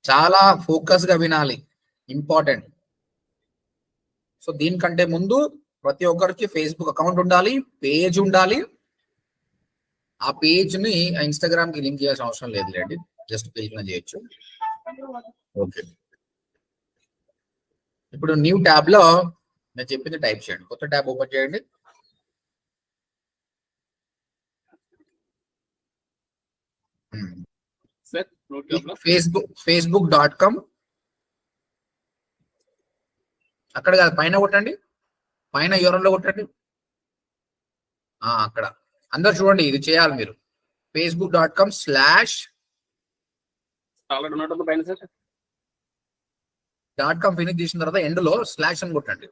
చాలా ఫోకస్ గా వినాలి, ఇంపార్టెంట్. సో దీనికంటే ముందు ప్రతి ఒక్కరికి ఫేస్బుక్ అకౌంట్ ఉండాలి, పేజ్ ఉండాలి. ఆ పేజ్ ని ఇన్స్టాగ్రామ్ కి లింక్ చేయాల్సిన అవసరం లేదు లేండి, జస్ట్ పేజ్ మీద చేయొచ్చు. ఓకే, ఇప్పుడు న్యూ ట్యాబ్ లో నేను చెప్పింది టైప్ చేయండి, కొత్త ట్యాబ్ ఓపెన్ చేయండి. facebook.com అక్కడ కాదు, పైన కొట్టండి, పైన యూఆర్ఎల్ కొట్టండి. అక్కడ అందరు చూడండి, ఇది చేయాలి మీరు. facebook.com/ .com ఫినిష్ చేసిన తర్వాత ఎండ్ లో స్లాష్ అని కొట్టండి.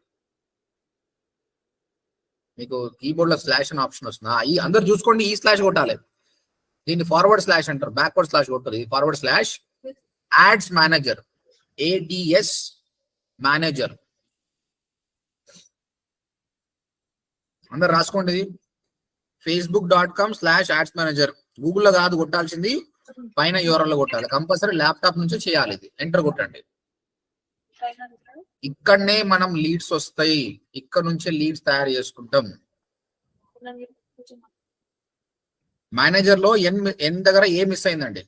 మీకు కీబోర్డ్ లో స్లాష్ అని ఆప్షన్ వస్తుంది. ఈ అందరు చూసుకోండి, ఈ స్లాష్ కొట్టాలి. దీన్ని ఫార్వర్డ్ స్లాష్ అంటారు, బ్యాక్వర్డ్ స్లాష్ కొట్టారు. ఇది forward slash ads manager, ADS manager. అందరు రాసుకోండి. ఇది facebook.com/ ads manager. గూగుల్లో కాదు కొట్టాల్సింది, పైన యూఆర్ఎల్ లో కొట్టాలి. కంపల్సరీ ల్యాప్టాప్ నుంచి చేయాలి. ఇది ఎంటర్ కొట్టండి. ఇక్కడనే మనం లీడ్స్ వస్తాయి, ఇక్కడ నుంచే లీడ్స్ తయారు చేసుకుంటాం. మేనేజర్ లో ఎన్ దగ్గర ఏ మిస్ అయిందండి?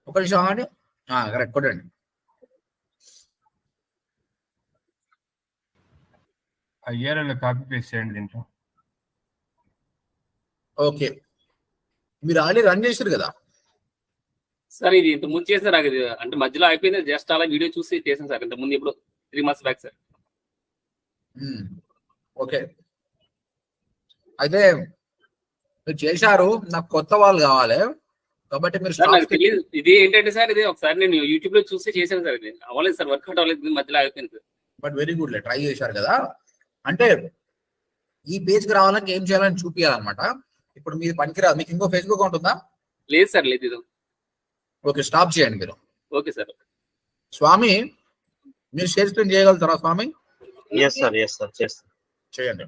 ఒక నిమిషం అండి, కరెక్ట్ కొట్టండి. కాపీ పేస్ట్ చేయండి దీంట్లో. ఓకే, మీరు ఆల్రెడీ రన్ చేశారు కదా సార్? ఇది ఇంత ముందు చేశారు, అంటే మధ్యలో అయిపోయింది, జస్ట్ అలా వీడియో చూసి చేశాను సార్. ఇంత ముందు ఇప్పుడు 3 months బ్యాక్ సార్. ఓకే, అయితే మీరు చేశారు, నాకు కొత్త వాళ్ళు కావాలి కాబట్టి మీరు ఇది ఏంటంటే సార్, ఇది ఒకసారి నేను యూట్యూబ్ లో చూసి చేశాను సార్. ఇది అవ్వలేదు సార్, వర్కౌట్ అవ్వలేదు, మధ్యలో అయిపోయింది sir. But very good, try చేశారు కదా. అంటే ఈ పేజ్ కి రావాలని ఏం చేయాలని చూపించాలన్నమాట. ఇప్పుడు మీరు పనికిరాదు. మీకు ఇంకో ఫేస్బుక్ అకౌంట్ ఉందా? లేదు సార్, లేదు. ఇది ఓకే, స్టాప్ చేయండి మీరు. Okay sir. స్వామి, మీరు షేర్ స్క్రీన్ చేయగలుగుతారా స్వామి? ఎస్ సార్ చేస్తాను. చేయండి.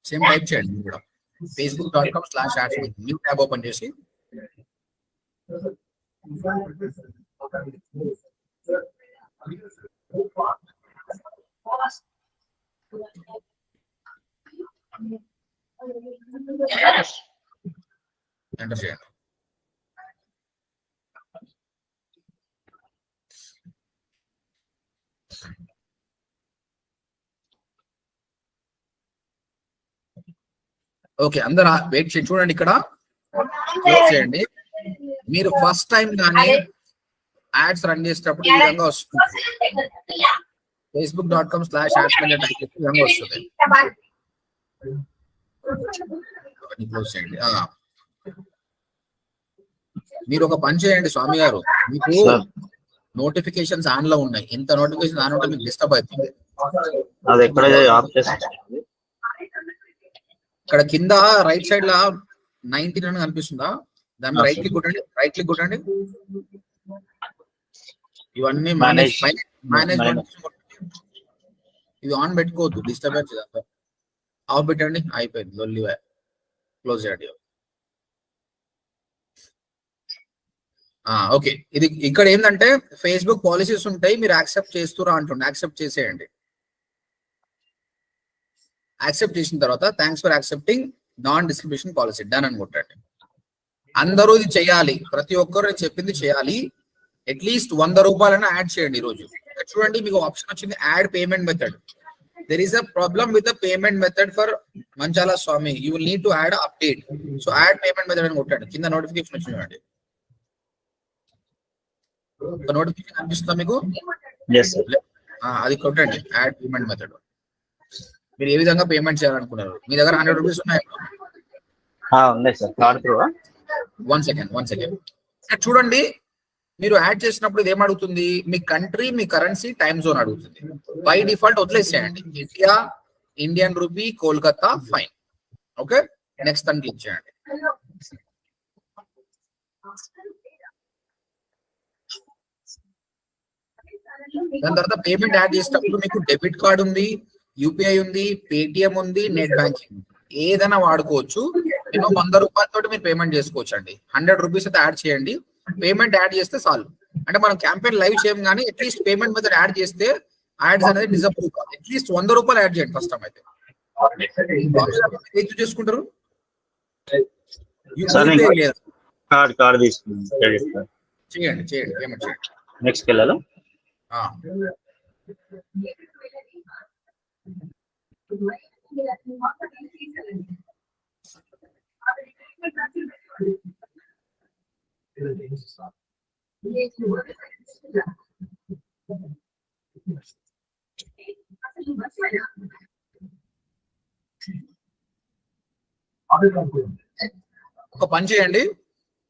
సేమ్ టైప్ చేయండి కూడా. facebook.com/ads న్యూ ట్యాబ్ ఓపెన్ చేసి ఎంటర్ చేయండి. ఓకే, అందరూ వెయిట్ చేయండి. చూడండి, ఇక్కడ క్లోజ్ చేయండి. మీరు ఫస్ట్ టైం కానీ యాడ్స్ రన్ చేసేటప్పుడు ఈ విధంగా వస్తుంది. facebook.com/ads manager టైప్ చేస్తే ఈ విధంగా వస్తుంది. క్లోజ్ చేయండి. మీరు ఒక పని చేయండి స్వామి గారు, మీకు నోటిఫికేషన్స్ ఆన్ లో ఉన్నాయి. ఇంత నోటిఫికేషన్ ఆన్ ఉంటే మీకు డిస్టర్బ్ అవుతుంది. ఇక్కడ కింద రైట్ సైడ్ లా 19 అని కనిపిస్తుందా? దాన్ని రైట్ క్లిక్ కొట్టండి. ఇవన్నీ మేనేజ్ ఇవి ఆన్ పెట్టుకోవద్దు, డిస్టర్బెన్స్. ఆఫ్ పెట్టండి, అయిపోయింది. లొల్లి క్లోజ్ చేయండి. ఓకే, ఇది ఇక్కడ ఏంటంటే ఫేస్బుక్ పాలసీస్ ఉంటాయి, మీరు యాక్సెప్ట్ చేస్తురా అంటుండే. యాక్సెప్ట్ చేసేయండి. యాక్సెప్ట్ చేసిన తర్వాత thanks for accepting non discrimination policy, done అని కొట్టండి. అందరూ ఇది చేయాలి, ప్రతి ఒక్కరు చెప్పింది చేయాలి. అట్లీస్ట్ 100 రూపాయలైనా యాడ్ చేయండి ఈ రోజు. చూడండి, మీకు ఆప్షన్ వచ్చింది add payment method. There is a problem with the payment method for Manchala Swami. You will need to add update. So add payment method అని కొట్టండి. కింద నోటిఫికేషన్ వచ్చింది చూడండి. నోటిఫికేషన్ కనిపిస్తుందా మీకు? అది కొట్టండి, యాడ్ పేమెంట్ మెథడ్. మీరు ఏ విధంగా పేమెంట్ చేయాలనుకున్నారు? మీ దగ్గర 100 రూపీస్ ఉన్నాయి? One second. చూడండి, మీరు యాడ్ చేసినప్పుడు ఇది ఏమడుగుతుంది, మీ కంట్రీ, మీ కరెన్సీ, టైమ్ జోన్ అడుగుతుంది. బై డిఫాల్ట్ వదిలేసేయండి, India, Indian rupee, Kolkata, fine. Okay, next అని క్లిక్ చేయండి. దాని తర్వాత పేమెంట్ యాడ్ చేసేటప్పుడు మీకు డెబిట్ కార్డ్ ఉంది, యూపీఐ ఉంది, పేటిఎం ఉంది, నెట్ బ్యాంకింగ్ ఉంది. ఏదైనా వాడుకోవచ్చు. నేను 100 రూపాయలతో మీరు పేమెంట్ చేసుకోవచ్చు అండి. 100 రూపీస్ అయితే యాడ్ చేయండి. పేమెంట్ యాడ్ చేస్తే చాలు. అంటే మనం క్యాంపెయిన్ లైవ్ చేయం కానీ అట్లీస్ట్ పేమెంట్ మెథడ్ యాడ్ చేస్తే యాడ్స్ అనేది డిజప్రూవ్ కాదు. అట్లీస్ట్ 100 రూపాయలు యాడ్ చేయండి ఫస్ట్ టైం అయితే. ఏం చేసుకుంటారు? కార్డ్ తీసుకుంటాం. చేయండి పేమెంట్ చేయండి. నెక్స్ట్ వెళ్ళాలా? ఒక పని చేయండి,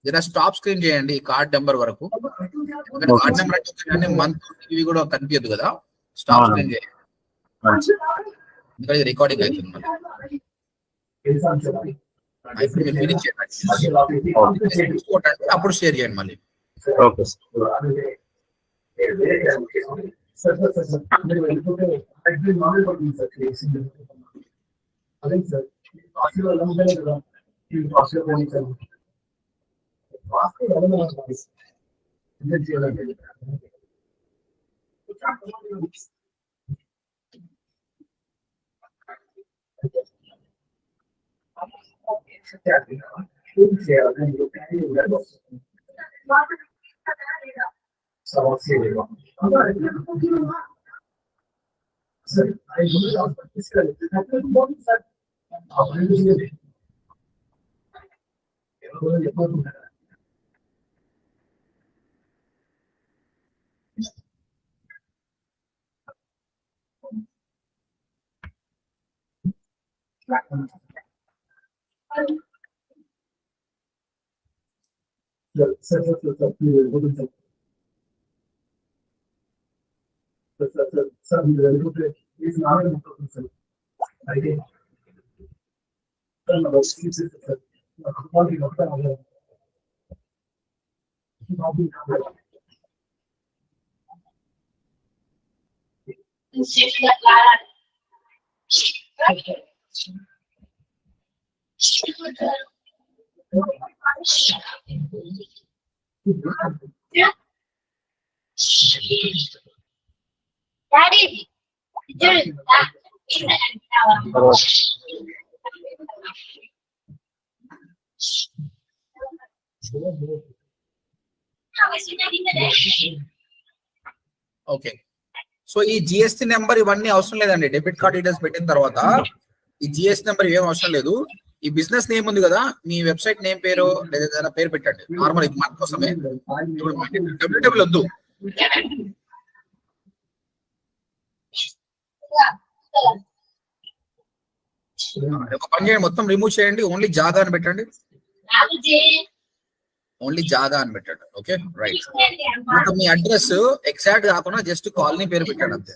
జర స్టాప్ స్క్రీన్ చేయండి కార్డ్ నెంబర్ వరకు. కార్డ్ నెంబర్ అంటే మంత్ ఇవి కూడా కనిపించదు కదా. స్టాప్ స్క్రీన్ చేయండి, ఎందుకంటే రికార్డింగ్ అవుతుంది. అప్పుడు షేర్ చేయండి మళ్ళీ. ఓకే ఓకే, సో ఈ జిఎస్టీ నెంబర్ ఇవన్నీ అవసరం లేదండి. డెబిట్ కార్డ్ డీటెయిల్స్ పెట్టిన తర్వాత ఈ జిఎస్టీ నెంబర్ ఏం అవసరం లేదు. ఈ బిజినెస్ నేమ్ ఉంది కదా, మీ వెబ్సైట్ నేమ్ పేరు లేదా ఏదైనా పేరు పెట్టండి. నార్మల్ ఇది మన కోసమే. డబ్ల్యూడబ్ల్యూ వద్దు, ఒక పని చేయండి, మొత్తం రిమూవ్ చేయండి. ఓన్లీ జాగా అని పెట్టండి. ఓన్లీ జాగా అని పెట్టండి. Okay, right. ఇప్పుడు మీ అడ్రస్ ఎగ్జాక్ట్ కాకుండా జస్ట్ కాలనీ పేరు పెట్టండి అంతే.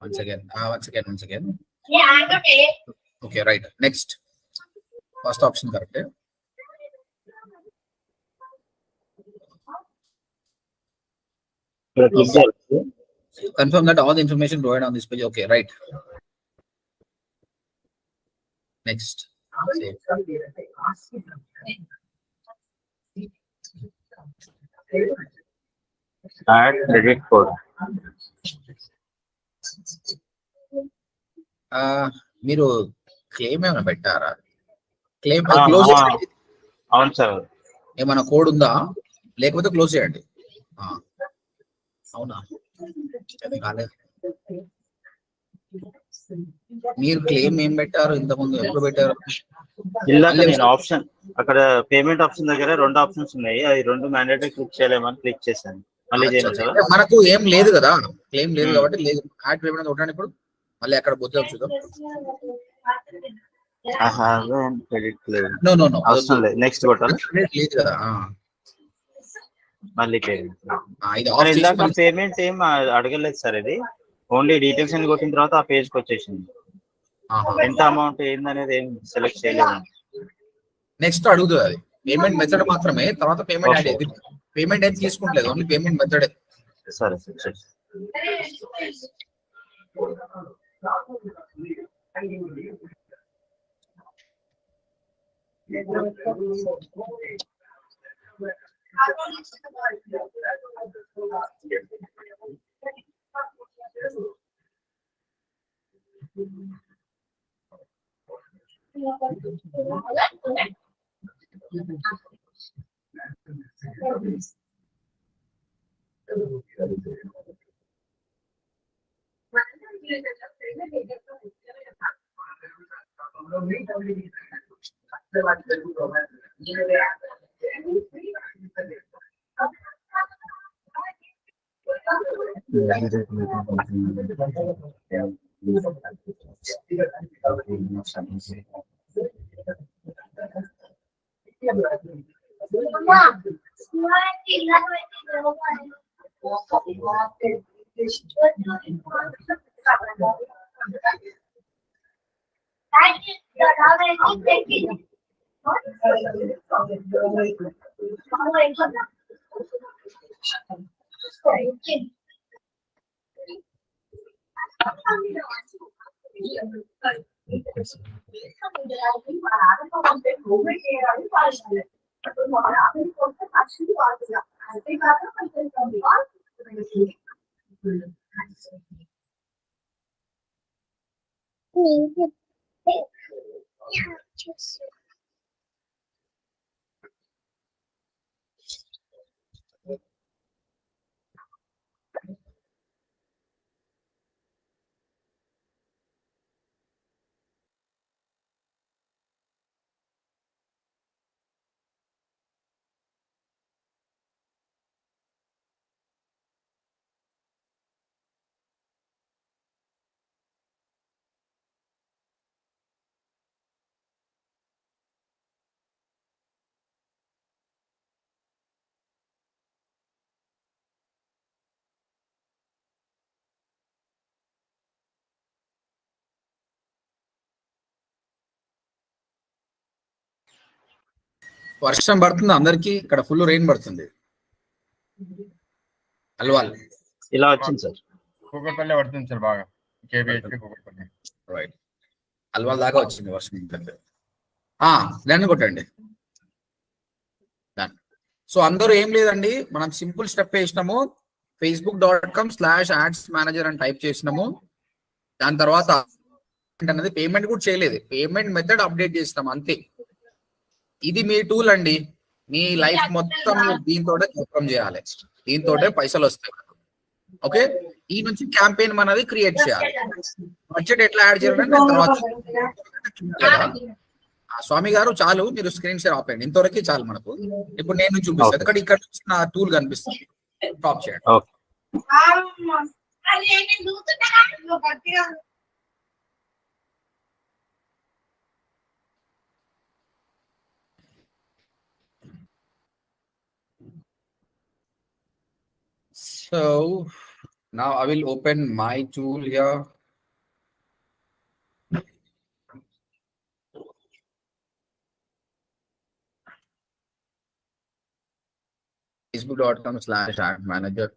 Once again. Okay, right. Next. First option correct. Confirm that all the information provided on this page. Okay, right. Next. Add credit code. మీరు క్లెయిమ్ ఏమైనా పెట్టారా? క్లెయిమ్ అవును sir. ఏమైనా కోడ్ ఉందా? లేకపోతే క్లోజ్ చేయండి. అవునా, అది కాలేదు. మీరు క్లెయిమ్ ఏం పెట్టారు ఇంతకుముందు, ఎప్పుడు పెట్టారు? ఇందాక నేను ఆప్షన్ అక్కడ పేమెంట్ ఆప్షన్ దగ్గర 2 ఆప్షన్స్ ఉన్నాయి, అది 2 మ్యాండేటరీ క్లిక్ చేయలేమని క్లిక్ చేశాను. మళ్ళీ చేయమంటారా? మనకు ఏం లేదు కదా, క్లెయిమ్ లేదు కాబట్టి లేదు. యాడ్ పేమెంట్ ఒకటాను. ఇప్పుడు మళ్ళీ అక్కడ పోతే చూద్దాం. క్రెడిట్ లేదు. నో నో నో, అవసరం లేదు. నెక్స్ట్ కొట్టాలి. లేదు కదా. మళ్ళీ పేమెంట్. ఇది ఆఫ్ చేసి ఇందాక పేమెంట్ ఏం అడగలేదు సార్, ఇది ఓన్లీ డీటెయిల్స్ అని కొట్టిన తర్వాత ఆ పేజ్కి వచ్చేసింది. ఎంత అమౌంట్ ఏందనేది ఏం సెలెక్ట్ చేయలేదు. నెక్స్ట్ అడుగుతుంది అది పేమెంట్ మెథడ్ మాత్రమే, తర్వాత పేమెంట్ యాడ్ అయ్యింది. పేమెంట్ ఏం తీసుకుంటలేదు, ఓన్లీ పేమెంట్ మెథడ్. సరే సరే. వర్షం పడుతుంది అందరికి, ఇక్కడ ఫుల్ రెయిన్ పడుతుంది. అల్వాల్ ఇలా వచ్చింది సార్. కూకట్పల్లి పడుతుంది సార్ బాగా. కేబిహెచ్పి కూకట్పల్లి. రైట్, అల్వాల్ దాకా వచ్చింది వర్షం. దాన్ని కొట్టండి. సో అందరూ ఏం లేదండి, మనం సింపుల్ స్టెప్ వేసినాము. facebook.com/ads-manager అని టైప్ చేసినాము. దాని తర్వాత అనేది పేమెంట్ కూడా చేయలేదు, పేమెంట్ మెథడ్ అప్డేట్ చేసినాం అంతే. ఇది మీ టూల్ అండి, మీ లైఫ్ మొత్తం దీంతో జపం చేయాలి, దీంతో పైసలు వస్తాయి. ఓకే, ఈ నుంచి క్యాంపెయిన్ మనది క్రియేట్ చేయాలి. బడ్జెట్ ఎట్లా యాడ్ చేయాలంటే తర్వాత స్వామి గారు చాలు, మీరు స్క్రీన్ షేర్ ఆపండి, ఇంతవరకు చాలు మనకు. ఇప్పుడు నేను చూపిస్తాను, ఇక్కడ నుంచి నా టూల్ కనిపిస్తుంది, టాప్ చేయండి. So now I will open my tool here. facebook.com/ads-manager.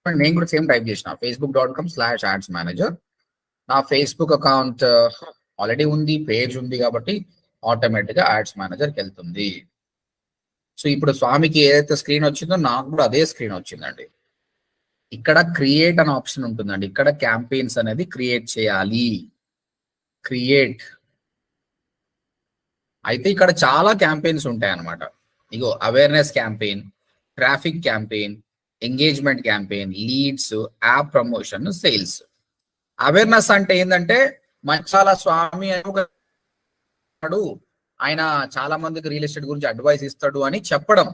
నేను కూడా సేమ్ టైప్ చేసిన facebook.com/ads-manager. నా ఫేస్బుక్ అకౌంట్ ఆల్రెడీ ఉంది, పేజ్ ఉంది కాబట్టి ఆటోమేటిక్ గా యాడ్స్ మేనేజర్కి వెళ్తుంది. సో ఇప్పుడు స్వామికి ఏదైతే స్క్రీన్ వచ్చిందో నాకు కూడా అదే స్క్రీన్ వచ్చిందండి. ఇక్కడ క్రియేట్ అనే ఆప్షన్ ఉంటుందండి, ఇక్కడ క్యాంపెయిన్స్ అనేది క్రియేట్ చేయాలి. క్రియేట్ అయితే ఇక్కడ చాలా క్యాంపెయిన్స్ ఉంటాయి అన్నమాట. ఇగో awareness campaign, traffic campaign, engagement campaign, leads, app promotion, sales. Awareness అంటే ఏంటంటే మంచాల స్వామి అని ఒకడు, ఆయన చాలా మందికి రియల్ ఎస్టేట్ గురించి అడ్వైస్ ఇస్తాడు అని చెప్పడం,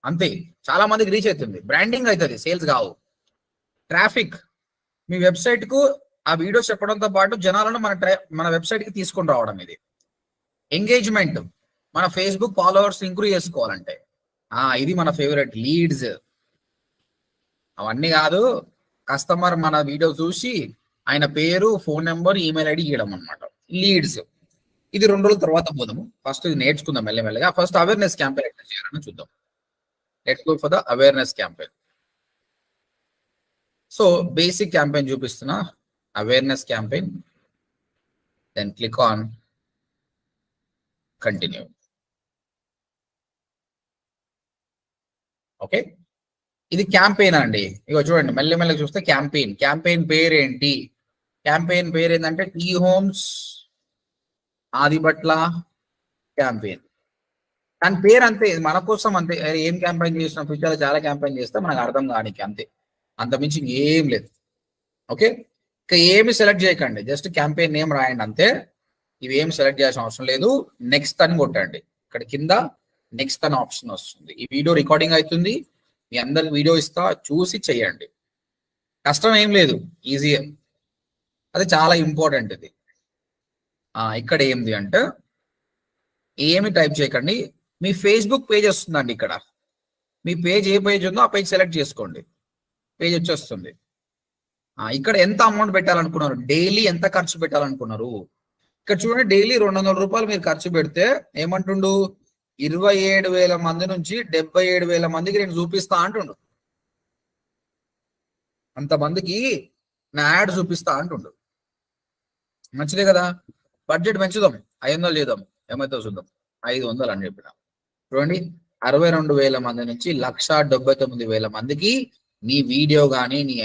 అంతే. చాలా మందికి రీచ్ అవుతుంది, బ్రాండింగ్ అవుతుంది, సేల్స్ కావు. ట్రాఫిక్, మీ వెబ్సైట్ కు ఆ వీడియో చెప్పడంతో పాటు జనాలను మన వెబ్సైట్ కి తీసుకొని రావడం ఇది. ఎంగేజ్మెంట్, మన ఫేస్బుక్ ఫాలోవర్స్ ఇంక్రీజ్ చేసుకోవాలంటే ఇది మన ఫేవరెట్. లీడ్స్, అవన్నీ కాదు, కస్టమర్ మన వీడియో చూసి ఆయన పేరు, ఫోన్ నెంబర్, ఈమెయిల్ ఐడి ఇవ్వడం అనమాట లీడ్స్. ఇది 2 రోజుల తర్వాత పోదాము, ఫస్ట్ ఇది నేర్చుకుందాం మెల్లమెల్లగా. ఫస్ట్ అవేర్నెస్ క్యాంపెయిన్ ఎట్లా చేయాలని చూద్దాం. Let's go for the awareness campaign. So basic campaign చూపిస్తున్నా, awareness campaign, then click on continue. Okay, ఇది క్యాంపెయిన్ అండి. ఇగో చూడండి, మెల్లమెల్లగా చూస్తే క్యాంపెయిన్ పేరు ఏంటి? క్యాంపెయిన్ పేరు ఏంటంటే టీ హోమ్స్ ఆదిబట్ల క్యాంపెయిన్. దాని పేరు అంతే, మన కోసం అంతే. ఏం క్యాంపెయిన్ చేసిన ఫ్యూచర్ లో చాలా క్యాంపెయిన్ చేస్తే మనకు అర్థం కానికి అంతే, అంతమించి ఏం లేదు. ఓకే, ఇక ఏమి సెలెక్ట్ చేయకండి, జస్ట్ క్యాంపెయిన్ నేమ్ రాయండి అంతే. ఇవి ఏం సెలెక్ట్ చేయాల్సిన అవసరం లేదు. నెక్స్ట్ అని కొట్టండి, ఇక్కడ కింద నెక్స్ట్ అని ఆప్షన్ వస్తుంది. ఈ వీడియో రికార్డింగ్ అవుతుంది, మీ అందరికి వీడియో ఇస్తా, చూసి చెయ్యండి. కష్టం ఏం లేదు, ఈజీ. అది చాలా ఇంపార్టెంట్ ఇది. ఇక్కడ ఏంది అంటే ఏమి టైప్ చేయకండి, మీ ఫేస్బుక్ పేజ్ వస్తుందండి. ఇక్కడ మీ పేజ్ ఏ పేజ్ ఉందో ఆ పేజ్ సెలెక్ట్ చేసుకోండి, పేజ్ వచ్చేస్తుంది. ఇక్కడ ఎంత అమౌంట్ పెట్టాలనుకున్నారు, డైలీ ఎంత ఖర్చు పెట్టాలనుకున్నారు? ఇక్కడ చూడండి, డైలీ 200 రూపాయలు మీరు ఖర్చు పెడితే ఏమంటుండు, 27,000 మంది నుంచి 77,000 మందికి నేను చూపిస్తా అంటుండు. అంతమందికి నా యాడ్ చూపిస్తా అంటుండు. మంచిదే కదా. బడ్జెట్ పెంచుదాం, 500 చేద్దాం, ఏమైతే చూద్దాం. 500 అని చెప్పిన చూడండి, 62,000 మంది నుంచి 1,79,000 మందికి నీ వీడియో కానీ నీ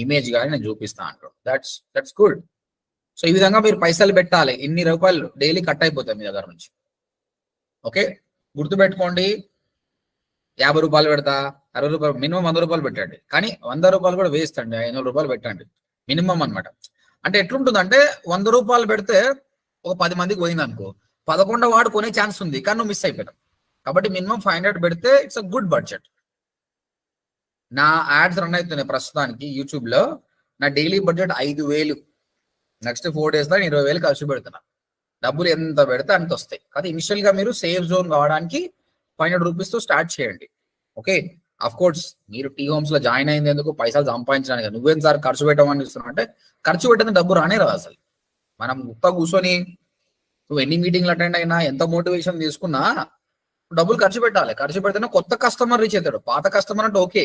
ఇమేజ్ కానీ నేను చూపిస్తా అంటాడు. That's good. సో ఈ విధంగా మీరు పైసలు పెట్టాలి. ఇన్ని రూపాయలు డైలీ కట్ అయిపోతాయి మీ దగ్గర నుంచి. ఓకే, గుర్తుపెట్టుకోండి, 50 రూపాయలు పెడతా, 60 రూపాయలు, మినిమం 100 రూపాయలు పెట్టండి. కానీ 100 రూపాయలు కూడా వేస్ట్ అండి, 500 రూపాయలు పెట్టండి మినిమం అనమాట. అంటే ఎట్లుంటుందంటే 100 రూపాయలు పెడితే ఒక 10 మందికి పోయింది అనుకో, 11వ వాడు కొనే ఛాన్స్ ఉంది, కానీ నువ్వు మిస్ అయిపోయావు. కాబట్టి మినిమం 500 పెడితే ఇట్స్ అ గుడ్ బడ్జెట్. నా యాడ్స్ రన్ అవుతున్నాయి ప్రస్తుతానికి యూట్యూబ్ లో. నా డైలీ బడ్జెట్ 5,000. నెక్స్ట్ 4 days లో 20,000 ఖర్చు పెడుతున్నా. డబ్బులు ఎంత పెడితే అంత వస్తాయి. కానీ ఇనిషియల్ గా మీరు సేఫ్ జోన్ కావడానికి 500 రూపీస్ తో స్టార్ట్ చేయండి. ఓకే, అఫ్ కోర్స్ మీరు టీ హోమ్స్ లో జాయిన్ అయింది ఎందుకు, పైసలు సంపాదించడానికి. నువ్వేం సార్ ఖర్చు పెట్టమని ఇస్తున్నావు అంటే, ఖర్చు పెట్టిన డబ్బు రానే రాదు అసలు. మనం గుత్తా కూర్చొని నువ్వు ఎన్ని మీటింగ్లు అటెండ్ అయినా, ఎంత మోటివేషన్ తీసుకున్నా డబ్బులు ఖర్చు పెట్టాలి. ఖర్చు పెడితేనే కొత్త కస్టమర్ రీచ్ అవుతాడు. పాత కస్టమర్ అంటే ఓకే,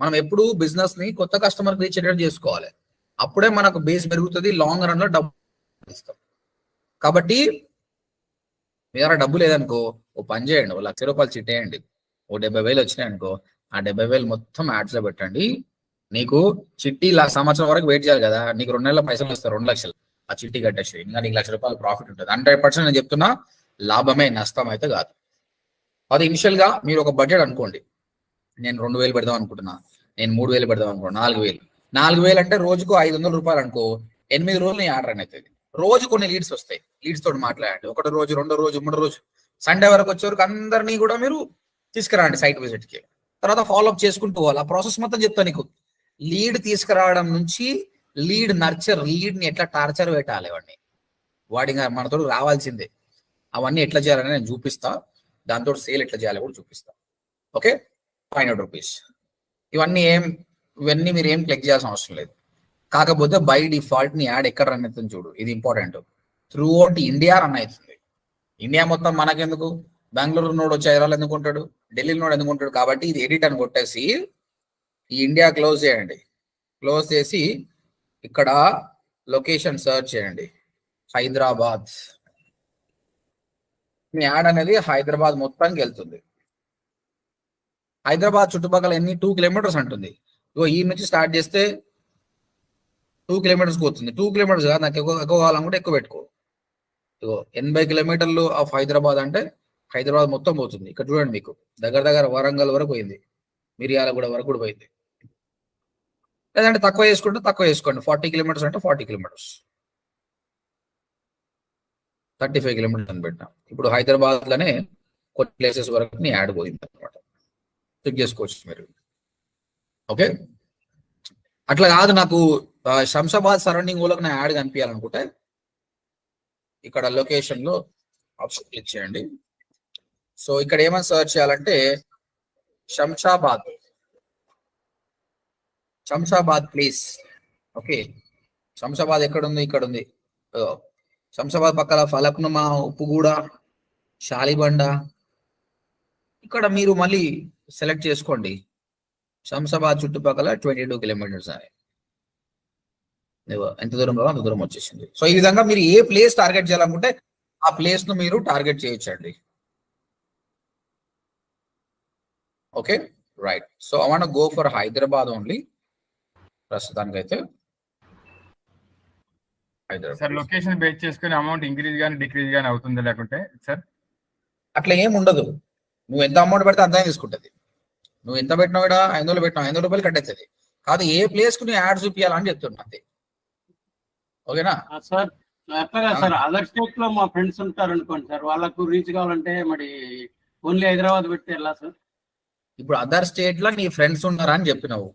మనం ఎప్పుడు బిజినెస్ ని కొత్త కస్టమర్ రీచ్ అయ్యేటట్టు చేసుకోవాలి. అప్పుడే మనకు బేస్ పెరుగుతుంది, లాంగ్ రన్ లో డబ్బు ఇస్తాం. కాబట్టి మీ దగ్గర డబ్బు లేదనుకో, ఓ పని చేయండి, ఓ 1,00,000 రూపాయలు చిట్టేయండి. ఓ 70,000 వచ్చినాయి అనుకో, ఆ 70,000 మొత్తం యాడ్స్ లో పెట్టండి. నీకు చిట్టి సంవత్సరం వరకు వెయిట్ చేయాలి కదా, నీకు 2 నెలల పైసలు వస్తాయి, 2 లక్షలు. ఆ చిట్టి కట్టేసి ఇంకా నీకు 1,00,000 రూపాయలు ప్రాఫిట్ ఉంటుంది. 100% నేను చెప్తున్నా, లాభమే, నష్టం అయితే కాదు. అది ఇనిషియల్ గా మీరు ఒక బడ్జెట్ అనుకోండి. నేను 2,000 పెడదాం అనుకుంటున్నా, నేను 3,000 పెడదాం అనుకున్నా, 4,000 అంటే రోజుకు 500 రూపాయలు అనుకో, 8 రోజులు నీ ఆర్డర్ అవుతుంది. రోజు కొన్ని లీడ్స్ వస్తాయి, లీడ్స్ తోటి మాట్లాడండి. 1 రోజు, 2 రోజు, 3 రోజు, సండే వరకు వచ్చే వరకు అందరినీ కూడా మీరు తీసుకురండి సైట్ విజిట్ కి. తర్వాత ఫాలోఅప్ చేసుకుంటూ పోవాలి. ఆ ప్రాసెస్ మొత్తం చెప్తా నీకు. లీడ్ తీసుకురావడం నుంచి లీడ్ నర్చర్, లీడ్ ని ఎట్లా టార్చర్ పెట్టాలి, వాడి మనతో రావాల్సిందే. అవన్నీ ఎట్లా చేయాలని నేను చూపిస్తా. దాంతో సేల్ ఎట్లా చేయాలి కూడా చూపిస్తా. Okay, 500 rupees. ఇవన్నీ మీరు ఏం క్లిక్ చేయాల్సిన అవసరం లేదు. కాకపోతే బై డిఫాల్ట్ నీ యాడ్ ఎక్కడ రన్ అవుతుంది చూడు, ఇది important. Through out India run అవుతుంది. ఇండియా మొత్తం మనకెందుకు, బెంగళూరు నోడు వచ్చి హైదరాబాద్ ఎందుకు ఉంటాడు, ఢిల్లీ నోడు ఎందుకు ఉంటాడు. కాబట్టి ఇది ఎడిట్ అని కొట్టేసి ఈ ఇండియా క్లోజ్ చేయండి. క్లోజ్ చేసి ఇక్కడ లొకేషన్ సర్చ్ చేయండి, హైదరాబాద్. మీ యాడ్ అనేది హైదరాబాద్ మొత్తానికి వెళ్తుంది. హైదరాబాద్ చుట్టుపక్కల 2 కిలోమీటర్స్ అంటుంది. ఈ నుంచి స్టార్ట్ చేస్తే 2 కిలోమీటర్స్ పోతుంది. 2 కిలోమీటర్స్ కాదు, నాకు ఎక్కువ కావాలనుకుంటే ఎక్కువ పెట్టుకో. ఇగో 80 కిలోమీటర్లు ఆఫ్ హైదరాబాద్ అంటే హైదరాబాద్ మొత్తం పోతుంది. ఇక్కడ చూడండి మీకు దగ్గర దగ్గర వరంగల్ వరకు పోయింది, మిర్యాలగూడ వరకు కూడా పోయింది. లేదంటే తక్కువ చేసుకుంటే తక్కువ చేసుకోండి, 40 కిలోమీటర్స్ అంటే 40 కిలోమీటర్స్, 35 కిలోమీటర్స్ అని పెట్టినా. ఇప్పుడు హైదరాబాద్ లోనే కొన్ని ప్లేసెస్ వరకు నీ యాడ్ పోయింది అనమాట, చెక్ చేసుకోవచ్చు మీరు. ఓకే, అట్లా కాదు నాకు శంషాబాద్ సరౌండింగ్ వాళ్ళకి నా యాడ్ కనిపించాలనుకుంటే ఇక్కడ లొకేషన్ లో ఆప్షన్ క్లిక్ చేయండి. సో ఇక్కడ ఏమైనా సర్చ్ చేయాలంటే శంషాబాద్ ప్లేస్. ఓకే, శంషాబాద్ ఎక్కడ ఉంది? ఇక్కడ ఉంది. శంషాబాద్ పక్కన ఫలక్నుమా, ఉప్పుగూడ, షాలిబండ, ఇక్కడ మీరు మళ్ళీ సెలెక్ట్ చేసుకోండి. శంషాబాద్ చుట్టుపక్కల 22 కిలోమీటర్స్ అని, ఎంత దూరం కావాలో అంత దూరం వచ్చేసింది. సో ఈ విధంగా మీరు ఏ ప్లేస్ టార్గెట్ చేయాలనుకుంటే ఆ ప్లేస్ ను మీరు టార్గెట్ చేయొచ్చండి. Okay, right. So I want go for Hyderabad only ప్రస్తుతానికి అయితే. సార్ లొకేషన్ బేస్ చేసుకుని అమౌంట్ ఇంక్రీజ్ గానీ డిక్రీజ్ గానీ అవుతుంది లేకుంటే సార్? అట్లా ఏం ఉండదు, నువ్వు ఎంత అమౌంట్ పెడితే అంతే తీసుకుంటుంది. నువ్వు ఎంత పెట్టినా కూడా 500 పెట్టినా 500 రూపాయలు కట్ అవుతుంది. కాదు ఏ ప్లేస్ కు నువ్వు యాడ్ చూపించాలని చెప్తున్నా అంతే. ఓకేనా సార్? అట్లాగా సార్, అదర్ స్టేట్ లో మా ఫ్రెండ్స్ ఉంటారు అనుకోండి సార్, వాళ్ళకు రీచ్ కావాలంటే మరి ఓన్లీ హైదరాబాద్ పెడితే ఎలా సార్? ఇప్పుడు అదర్ స్టేట్ లో నీ ఫ్రెండ్స్ ఉన్నారా అని చెప్పినావు,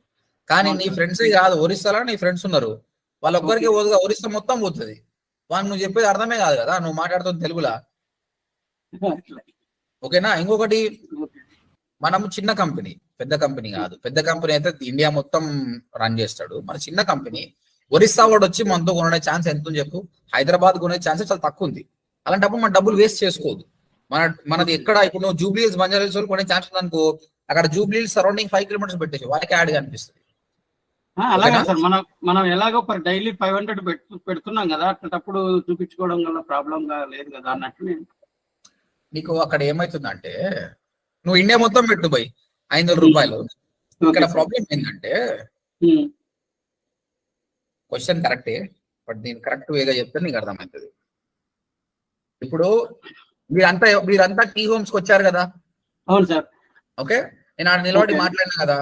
కానీ నీ ఫ్రెండ్సే కాదు, ఒరిస్సాలో నీ ఫ్రెండ్స్ ఉన్నారు, వాళ్ళ ఒక్కరికి పోదుగా, ఒరిస్సా మొత్తం పోతుంది. వాళ్ళు నువ్వు చెప్పేది అర్థమే కాదు కదా, నువ్వు మాట్లాడుతుంది తెలుగులా. ఓకేనా? ఇంకొకటి, మనం చిన్న కంపెనీ, పెద్ద కంపెనీ కాదు. పెద్ద కంపెనీ అయితే ఇండియా మొత్తం రన్ చేస్తాడు. మన చిన్న కంపెనీ ఒరిస్సా వాడు వచ్చి మనతో కొనే ఛాన్స్ ఎంత ఉంది చెప్పు? హైదరాబాద్ కొనే ఛాన్స్ చాలా తక్కువ ఉంది. అలాంటప్పుడు మన డబ్బులు వేస్ట్ చేసుకోవద్దు. మనది ఎక్కడ, ఇప్పుడు నువ్వు జూబ్లీ హిల్స్, బంజారా హిల్స్ కొనే ఛాన్స్ ఉంది అనుకో, అక్కడ జూబ్లీ హిల్స్ సరౌండింగ్ 5 కిలోమీటర్స్ పెట్టేసి వాళ్ళకి యాడ్ కనిపిస్తుంది. అలాగే సార్, మనం ఎలాగో పర్ డైలీ 500 పెడుతున్నాం కదా, అట్లాంటప్పుడు చూపించుకోవడం వల్ల ప్రాబ్లం లేదు కదా అన్నట్టు. నీకు అక్కడ ఏమైతుందంటే, నువ్వు ఇండియా మొత్తం పెట్టు పోయి 500 రూపాయలు. ఇక్కడ ప్రాబ్లం ఏంటంటే, క్వశ్చన్ కరెక్టే, బట్ దీని కరెక్ట్ వేగా చెప్తే నీకు అర్థమవుతుంది. ఇప్పుడు మీరంతా టీ హోమ్స్ కి వచ్చారు కదా? అవును సార్. ఓకే, నేను ఆడ నిలబడి మాట్లాడినా కదా,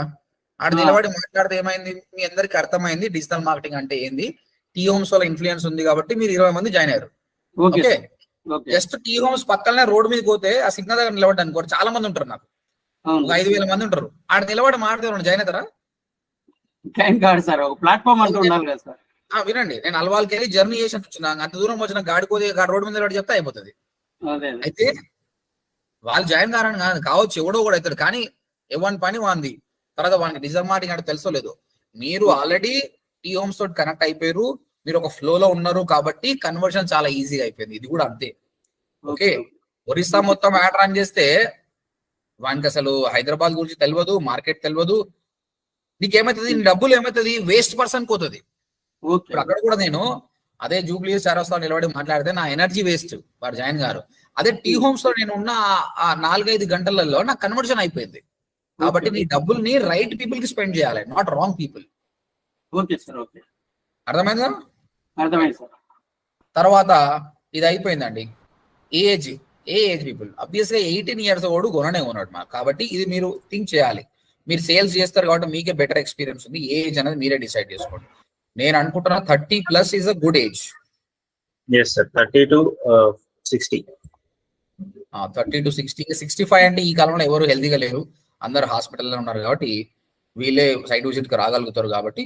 ఆడ నిలబడి మాట్లాడితే ఏమైంది? మీ అందరికి అర్థమైంది డిజిటల్ మార్కెటింగ్ అంటే ఏంది, టీ హోమ్స్ వల్ల ఇన్ఫ్లుయెన్స్ ఉంది కాబట్టి మీరు 20 మంది జాయిన్ అయ్యారు. ఓకే, జస్ట్ టీ హోమ్స్ పక్కనే రోడ్ మీద పోతే ఆ సిగ్నల్ దగ్గర నిలబడి అనుకో, చాలా మంది ఉంటారు, నాకు 5,000 మంది ఉంటారు. ఆడ నిలబడి మాట్లాడితే జాయిన్ అవుతారా? సార్ ఒక ప్లాట్ఫామ్ అంటూ ఉండాలి కదా సార్. వినండి, నేను అల్వాల్కి వెళ్ళి జర్నీ చేసి వచ్చిన, అంత దూరం వచ్చిన గాడిపోతే రోడ్డు మీద నిలబడి చెప్తే అయిపోతుంది. అయితే వాళ్ళు జాయిన్ కారని కావచ్చు, ఎవడో కూడా అవుతాడు, కానీ ఎవరి పని వాంది. తర్వాత వాళ్ళకి డిజిటల్ మార్కెటింగ్ అంటే తెలుసో లేదు, మీరు ఆల్రెడీ టీ హోమ్స్ తోటి కనెక్ట్ అయిపోయారు, మీరు ఒక ఫ్లో లో ఉన్నారు కాబట్టి కన్వర్షన్ చాలా ఈజీగా అయిపోయింది. ఇది కూడా అంతే. ఓకే, ఒరిస్సా మొత్తం యాడ్ రన్ చేస్తే వానికి అసలు హైదరాబాద్ గురించి తెలియదు, మార్కెట్ తెలియదు, నీకేమైతుంది? నీ డబ్బులు ఏమైతుంది? వేస్ట్ పర్సన్ పోతుంది. ఇప్పుడు అక్కడ కూడా నేను అదే జూబ్లీ చారస్తా నిలబడి మాట్లాడితే నా ఎనర్జీ వేస్ట్, వారు జాయిన్ గారు. అదే టీ హోమ్స్ లో నేను ఉన్న ఆ 4-5 గంటలలో నాకు కన్వర్షన్ అయిపోయింది. కాబట్టి నీ డబ్బుల్ని రైట్ పీపుల్ కి స్పెండ్ చేయాలి, not wrong people. Okay sir. Okay, అర్థమైందా? అర్థమైంది సార్. తర్వాత ఇది అయిపోయిందండి. ఏ ఏజ్ పీపుల్, అబ్వియస్ గా 18 years వాడు కొననే ఉన్నాడు మాకు. కాబట్టి ఇది మీరు థింక్ చేయాలి. మీరు సేల్స్ చేస్తారు కాబట్టి మీకే బెటర్ ఎక్స్పీరియన్స్ ఉంది. ఏ ఏజ్ అనేది మీరే డిసైడ్ చేసుకోండి. నేను అనుకుంటున్నా 30+ is a good age. yes sir, 30 to 60. 30 to 60. 65 అంటే ఈ కాలంలో ఎవరు హెల్తీగా లేరు, అందరు హాస్పిటల్లో ఉన్నారు కాబట్టి వీళ్ళే సైట్ విజిట్ కి రాగలుగుతారు. కాబట్టి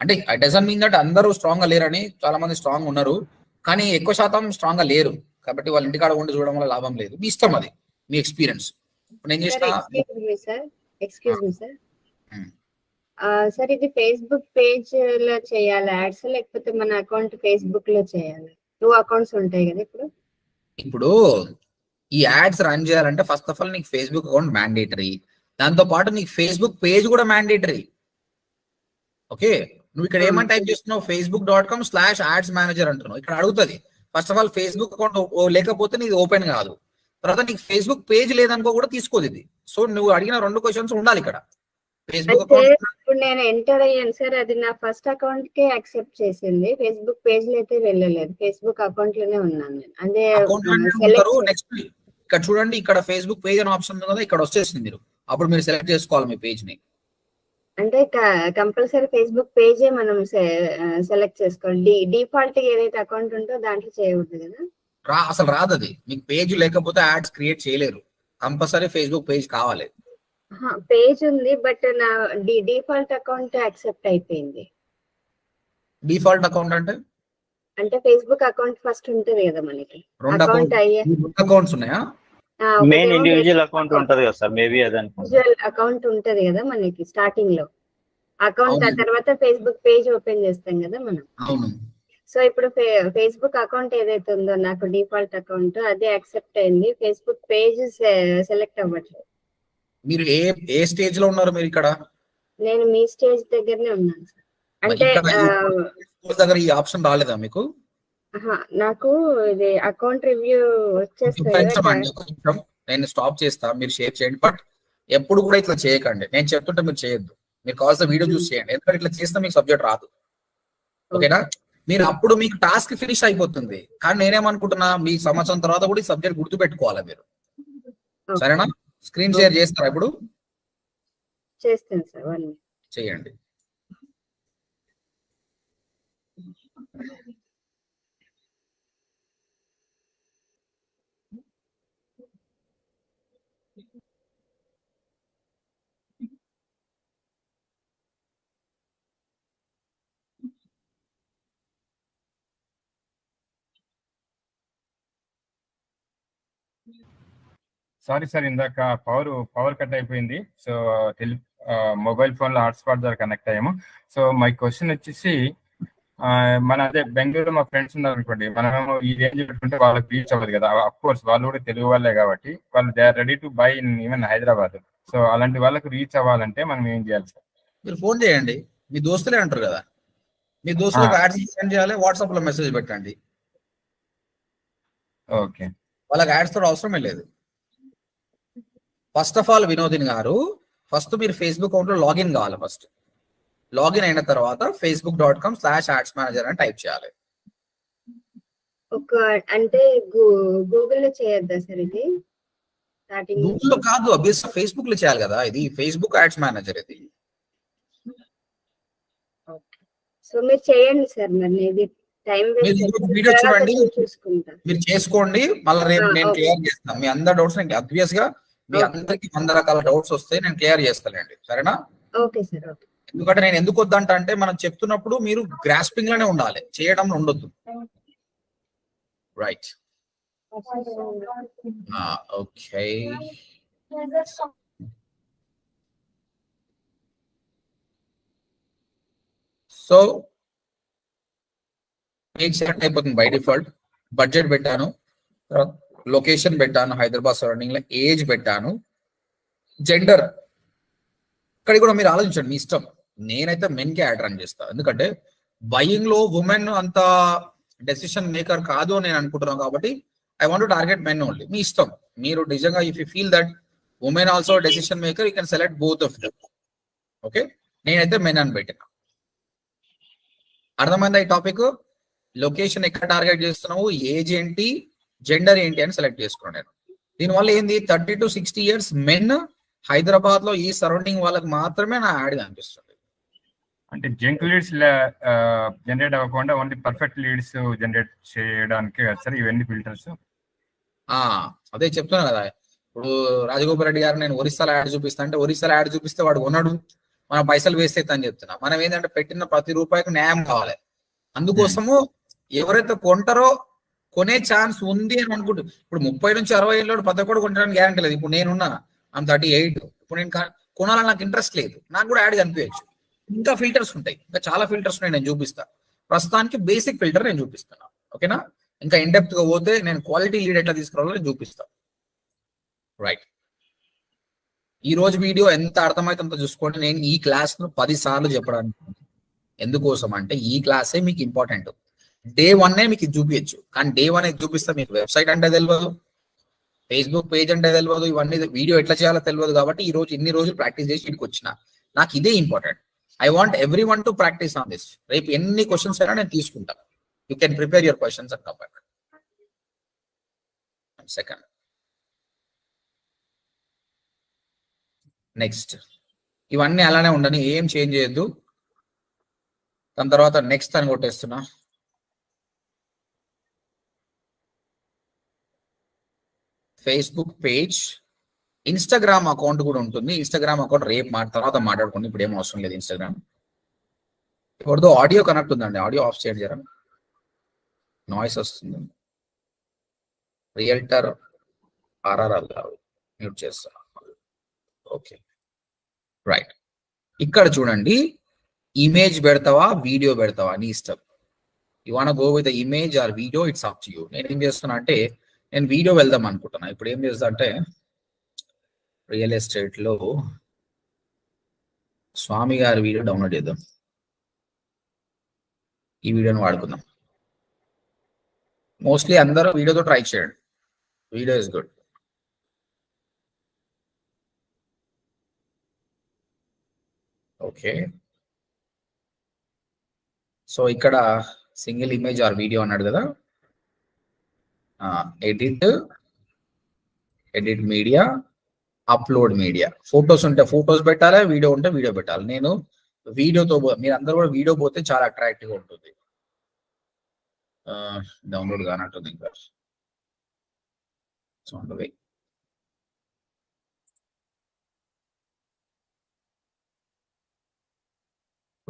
అంటే ఇట్ డజంట్ మీన్ దట్ అందరూ స్ట్రాంగ్ గా లేరని, చాలా మంది స్ట్రాంగ్ ఉన్నారు, కానీ ఎక్కువ శాతం స్ట్రాంగ్ గా లేరు. కాబట్టి వాళ్ళ ఇంటికాడ ఉండి చూడడం వల్ల లాభం లేదు. మీ ఇష్టం, అది మీ ఎక్స్పీరియన్స్. నేను చేసిన ఎక్స్క్యూజ్ మీ సార్, సార్ ఇది ఫేస్బుక్ పేజ్ లో చేయాలి యాడ్స్, లేకపోతే మన అకౌంట్ ఫేస్బుక్ లో చేయాలి? 2 అకౌంట్స్ ఉంటాయి కదా ఇప్పుడు. ఈ యాడ్స్ రన్ చేయాలంటే ఫస్ట్ ఆఫ్ ఆల్ నీకు ఫేస్బుక్ అకౌంట్ మ్యాండేటరీ, దాంతో పాటు నీకు ఫేస్బుక్ పేజ్ కూడా మ్యాండేటరీ. ఓకే, నువ్వు ఇక్కడ ఏమని టైప్ చేస్తున్నావు? facebook.com/ads manager అంటున్నావు. ఇక్కడ అడుగుతుంది first of all Facebook account లేకపోతే నీది ఓపెన్ కాదు. తర్వాత నీకు ఫేస్బుక్ పేజ్ లేదనుకో కూడా తీసుకోదు ఇది. సో నువ్వు అడిగిన 2 క్వశ్చన్స్ ఉండాలి ఇక్కడ. ఫేస్బుక్ అయితే అకౌంట్ ఇప్పుడు నేను ఎంటర్ అయ్యాను సార్, అది నా ఫస్ట్ అకౌంట్ కే యాక్సెప్ట్ చేసింది, ఫేస్బుక్ పేజ్ లో అయితే వెళ్ళలేదు, ఫేస్బుక్ అకౌంట్ లోనే ఉన్నాను నేను. అదే అకౌంట్ ఉంటారు. సెలెక్ట్ నెక్స్ట్ ఇక్కడ చూడండి, ఇక్కడ ఫేస్బుక్ పేజ్ అనే ఆప్షన్ ఉంది కదా, ఇక్కడ వచ్చేసింది. మీరు అప్పుడు మీరు సెలెక్ట్ చేసుకోవాలి మీ పేజ్ ని. అంటే కంపల్సరీ ఫేస్బుక్ పేజే మనం సెలెక్ట్ చేసుకోవాలి. డిఫాల్ట్ ఏదైతే అకౌంట్ ఉందో దాంట్లో చేయకూడదు కదా. అసలు రాదు అది. మీకు పేజ్ లేకపోతే యాడ్స్ క్రియేట్ చేయలేరు. కంపల్సరీ ఫేస్బుక్ పేజ్ కావాలి. పేజ్ ఉంది, బట్ నా డిఫాల్ట్ అకౌంట్ యాక్సెప్ట్ అయిపోయింది. డిఫాల్ట్ అకౌంట్ అంటే ఫేస్బుక్ అకౌంట్ ఫస్ట్ ఉంటది కదా మనకి, రెండు అకౌంట్ అయ్యే అకౌంట్స్ ఉన్నాయా? మెయిన్ ఇండివిజువల్ అకౌంట్ ఉంటది కదా సార్, మేబీ అదనుకుంటా. ఇండివిజువల్ అకౌంట్ ఉంటది కదా మనకి స్టార్టింగ్ లో అకౌంట్, ఆ అవును. తర్వాత ఫేస్బుక్ పేజ్ ఓపెన్ చేస్తాం కదా మనం. అవును. సో ఇప్పుడు ఫేస్బుక్ అకౌంట్ ఏదైతే ఉందో నాకు డిఫాల్ట్ అకౌంట్ అదే యాక్సెప్ట్ అయింది, ఫేస్బుక్ పేజ్ సెలెక్ట్ అవ్వట్లేదు. మీరు ఏ స్టేజ్ లో ఉన్నారు మీరు ఇక్కడ? నేను మీ స్టేజ్ దగ్గరనే ఉన్నాను సార్. అంటే ఇక్కడ దగ్గర ఈ ఆప్షన్ రాలేదా మీకు? నాకు ఇది అకౌంట్ రివ్యూ వచ్చేస్తుంది చూపించమండి, ఒక నిమిషం. నేను స్టాప్ చేస్తా, మీరు షేర్ చేయండి. బట్ ఎప్పుడు కూడా ఇట్లా చేయకండి. నేను చెప్తుంటే మీరు చేయొద్దు. మీరు కావాల్సిన వీడియో చూసి చేయండి. ఎందుకంటే ఇట్లా చేస్తే మీకు సబ్జెక్ట్ రాదు. ఓకేనా? మీరు అప్పుడు మీకు టాస్క్ ఫినిష్ అయిపోతుంది. కానీ నేనేమనుకుంటున్నా, మీ సంవత్సరం తర్వాత కూడా ఈ సబ్జెక్ట్ గుర్తు పెట్టుకోవాలి మీరు. సరేనా? స్క్రీన్ షేర్ చేస్తారా ఇప్పుడు? చేస్తాను సార్, 1 minute. చేయండి. సారీ సార్, ఇందాక పవర్ కట్ అయిపోయింది. సో మొబైల్ ఫోన్ లో హాట్స్పాట్ ద్వారా కనెక్ట్ అయ్యాము. సో మై క్వశ్చన్ వచ్చేసి, మన అదే బెంగళూరు మా ఫ్రెండ్స్ ఉన్నారు అనుకోండి, మనము ఈ రేంజ్ పెట్టుకుంటే వాళ్ళకి రీచ్ అవ్వదు కదా. అఫ్ కోర్స్ వాళ్ళు కూడా తెలుగు వాళ్ళే కాబట్టి వాళ్ళు they are ready to buy in even Hyderabad. So అలాంటి వాళ్ళకి రీచ్ అవ్వాలంటే మనం ఏం చేయాలి సార్? మీరు ఫోన్ చేయండి. మీ దోస్తులే అంటారు కదా, మీ దోస్తులకు యాడ్స్ సెండ్ చేయాలి. వాట్సాప్ లో మెసేజ్ పెట్టండి. ఓకే, వాళ్ళకి యాడ్స్ తో అవసరమే లేదు. ఫస్ట్ ఆఫ్ ఆల్ వినోదిని గారు, ఫస్ట్ మీరు ఫేస్బుక్ అకౌంట్ లో లాగిన్ కావాలి. ఫస్ట్ లాగిన్ అయిన తర్వాత facebook.com/adsmanager అని టైప్ చేయాలి. అంటే గూగుల్ లో చేయొద్దా సార్ ఇది? స్టార్టింగ్ గూగుల్ లో కాదు, అబ్వియస్ ఫేస్బుక్ లో చేయాలి కదా. ఇది ఫేస్బుక్ యాడ్స్ మేనేజర్. ఇది సో మీరు చేయండి సార్, మరి ఇది టైం వీడియో చూడండి, చూసుకుంటా. మీరు చేసుకోండి. మళ్ళీ రేపు నేను okay. క్లియర్ చేస్తాను మీ అందరి డౌట్స్. అబ్వియస్ గా మీ అందరికి 100 రకాల డౌట్స్ వస్తాయి, నేను క్లియర్ చేస్తానండి. సరేనా? Okay sir, okay. ఎందుకంటే నేను ఎందుకు వద్దంట అంటే, మనం చెప్తున్నప్పుడు మీరు గ్రాస్పింగ్ లోనే ఉండాలి, చేయడం ఉండొద్దు. Right? Okay. So page select అయిపోతుంది బై డిఫాల్ట్. బడ్జెట్ పెట్టాను, లొకేషన్ పెట్టాను, హైదరాబాద్ సరౌండింగ్ లో, ఏజ్ పెట్టాను, జెండర్. ఇక్కడ కూడా మీరు ఆలోచించండి, మీ ఇష్టం. నేనైతే మెన్ కి యాడ్ రన్ చేస్తాను, ఎందుకంటే బయింగ్ లో ఉమెన్ అంత డెసిషన్ మేకర్ కాదు అని నేను అనుకుంటున్నాను. కాబట్టి I want to target men only. మీ ఇష్టం. మీరు నిజంగా if you feel that women also decision maker, you can select both of them. Okay, నేనైతే మెన్ అని పెట్టిన. అర్థమైందా ఈ టాపిక్? లొకేషన్ ఎక్కడ టార్గెట్ చేస్తున్నావు, ఏజ్ ఏంటి, జెండర్ ఏంటి అని సెలెక్ట్ చేసుకున్నాను నేను. దీనివల్ల ఏంది, 30 to 60 years మెన్ హైదరాబాద్ లో ఈ సరౌండింగ్ వాళ్ళకి మాత్రమే నా యాడ్ కనిపిస్తుంది. అంటే జంక్ లీడ్స్ జనరేట్ అవ్వకుండా ఓన్లీ పర్ఫెక్ట్ లీడ్స్ జనరేట్ చేయడానికి సార్ ఇవన్నీ ఫిల్టర్స్. అదే చెప్తున్నా కదా. ఇప్పుడు రాజగోపాల్ రెడ్డి గారు నేను ఒరిస్సాలో యాడ్ చూపిస్తా అంటే, ఒరిస్సాలో యాడ్ చూపిస్తే వాడు కొన్నాడు, మన పైసలు వేస్ట్ అవుతాయని చెప్తున్నా. మనం ఏంటంటే పెట్టిన ప్రతి రూపాయికి న్యాయం కావాలి. అందుకోసము ఎవరైతే కొంటారో, కొనే ఛాన్స్ ఉంది అని అనుకుంటూ, ఇప్పుడు 30 నుంచి 60 ఏళ్ళు 10 కూడా కొనడానికి గ్యారంటీ లేదు. ఇప్పుడు నేనున్నా 38, ఇప్పుడు నేను కొనాలని నాకు ఇంట్రెస్ట్ లేదు, నాకు కూడా యాడ్ కనిపించచ్చు. ఇంకా ఫిల్టర్స్ ఉంటాయి, ఇంకా చాలా ఫిల్టర్స్ ఉన్నాయి, నేను చూపిస్తా. ప్రస్తుతానికి బేసిక్ ఫిల్టర్ నేను చూపిస్తాను. ఓకేనా? ఇంకా ఇన్ డెప్త్ గా పోతే నేను క్వాలిటీ లీడ్ ఎట్లా తీసుకురావాలో నేను చూపిస్తాను. రైట్? ఈ రోజు వీడియో ఎంత అర్థమైతే అంత చూసుకోండి. నేను ఈ క్లాస్ ను 10 సార్లు చెప్పడానికి ఎందుకోసం అంటే, ఈ క్లాసే మీకు ఇంపార్టెంట్. డే 1 మీకు చూపించచ్చు, కానీ డే 1 చూపిస్తే మీకు వెబ్సైట్ అంటే తెలియదు, ఫేస్బుక్ పేజ్ అంటే తెలియదు, ఇవన్నీ వీడియో ఎట్లా చేయాలో తెలియదు. కాబట్టి ఈ రోజు ఇన్ని రోజులు ప్రాక్టీస్ చేసి ఇక్కడికి వచ్చిన. నాకు ఇదే important. I want every one to practice on this. రేపు ఎన్ని క్వశ్చన్స్ అయినా నేను తీసుకుంటాను. You can prepare your questions and come back. Second next ఇవన్నీ అలానే ఉండని, ఏం చేంజ్ చేయొద్దు. దాని తర్వాత నెక్స్ట్ అని కొట్టేస్తున్నా. ఫేస్బుక్ పేజ్, ఇన్స్టాగ్రామ్ అకౌంట్ కూడా ఉంటుంది. ఇన్స్టాగ్రామ్ అకౌంట్ రేపు తర్వాత మాట్లాడుకోండి, ఇప్పుడు ఏం అవసరం లేదు. ఇన్స్టాగ్రామ్ ఎవరిదో ఆడియో కనెక్ట్ ఉందండి, ఆడియో ఆఫ్ చేయండి జరా, నాయిస్ వస్తుంది. రియల్టర్ ఆర్ఆర్ఆర్ గారు మ్యూట్ చేస్తాను. Okay right. ఇక్కడ చూడండి, ఇమేజ్ పెడతావా వీడియో పెడతావా నీ ఇష్టం. You want go with image or video, it's up to you. నేను ఏం చేస్తున్నా అంటే నేను వీడియో వెళ్దాం అనుకుంటున్నా. ఇప్పుడు ఏం చేస్తా అంటే రియల్ ఎస్టేట్ లో స్వామి గారి వీడియో డౌన్లోడ్ చేద్దాం. ఈ వీడియోని వాడుకుందాం. మోస్ట్లీ అందరూ వీడియోతో ట్రై చేయండి. Video is good. Okay, so ఇక్కడ సింగిల్ ఇమేజ్ ఆర్ వీడియో అన్నాడు కదా. Edit media, upload media. Photos ఉంటే ఫొటోస్ పెట్టాలి, వీడియో ఉంటే వీడియో పెట్టాలి. నేను వీడియోతో, మీరు అందరూ కూడా వీడియో పోతే చాలా అట్రాక్టివ్ గా ఉంటుంది. డౌన్లోడ్ కానట్టుంది ఇంకా.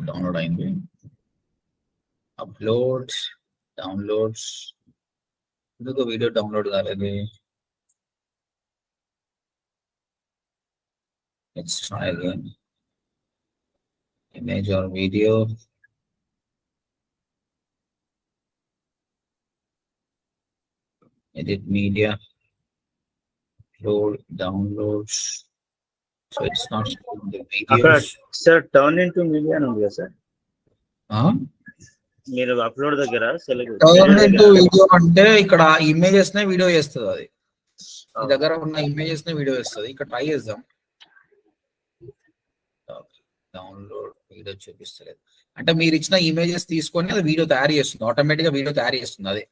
డౌన్లోడ్ అయింది. Upload, downloads. ఎందుకు వీడియో డౌన్లోడ్ కాలేదు? Let's try again. Image or video. Edit media. Upload, downloads. So it's not showing the videos. Sir turn into media అని ఉంది కదా సార్, Huh? మీరు అప్లోడ్ దగ్గర సెలెక్ట్ Turn into video అంటే ఇక్కడ images నే వీడియో చేస్తుంది. అది మీ దగ్గర ఉన్న ఇమేజెస్ నే వీడియో చేస్తుంది. ఇక్కడ ట్రై చేద్దాం. డౌన్లోడ్ వీడియో చూపిస్తలేదు అంటే మీరు ఇచ్చిన ఇమేజెస్ తీసుకొని అది వీడియో తయారు చేస్తుంది, ఆటోమేటిక్ గా వీడియో తయారు చేస్తుంది అదే.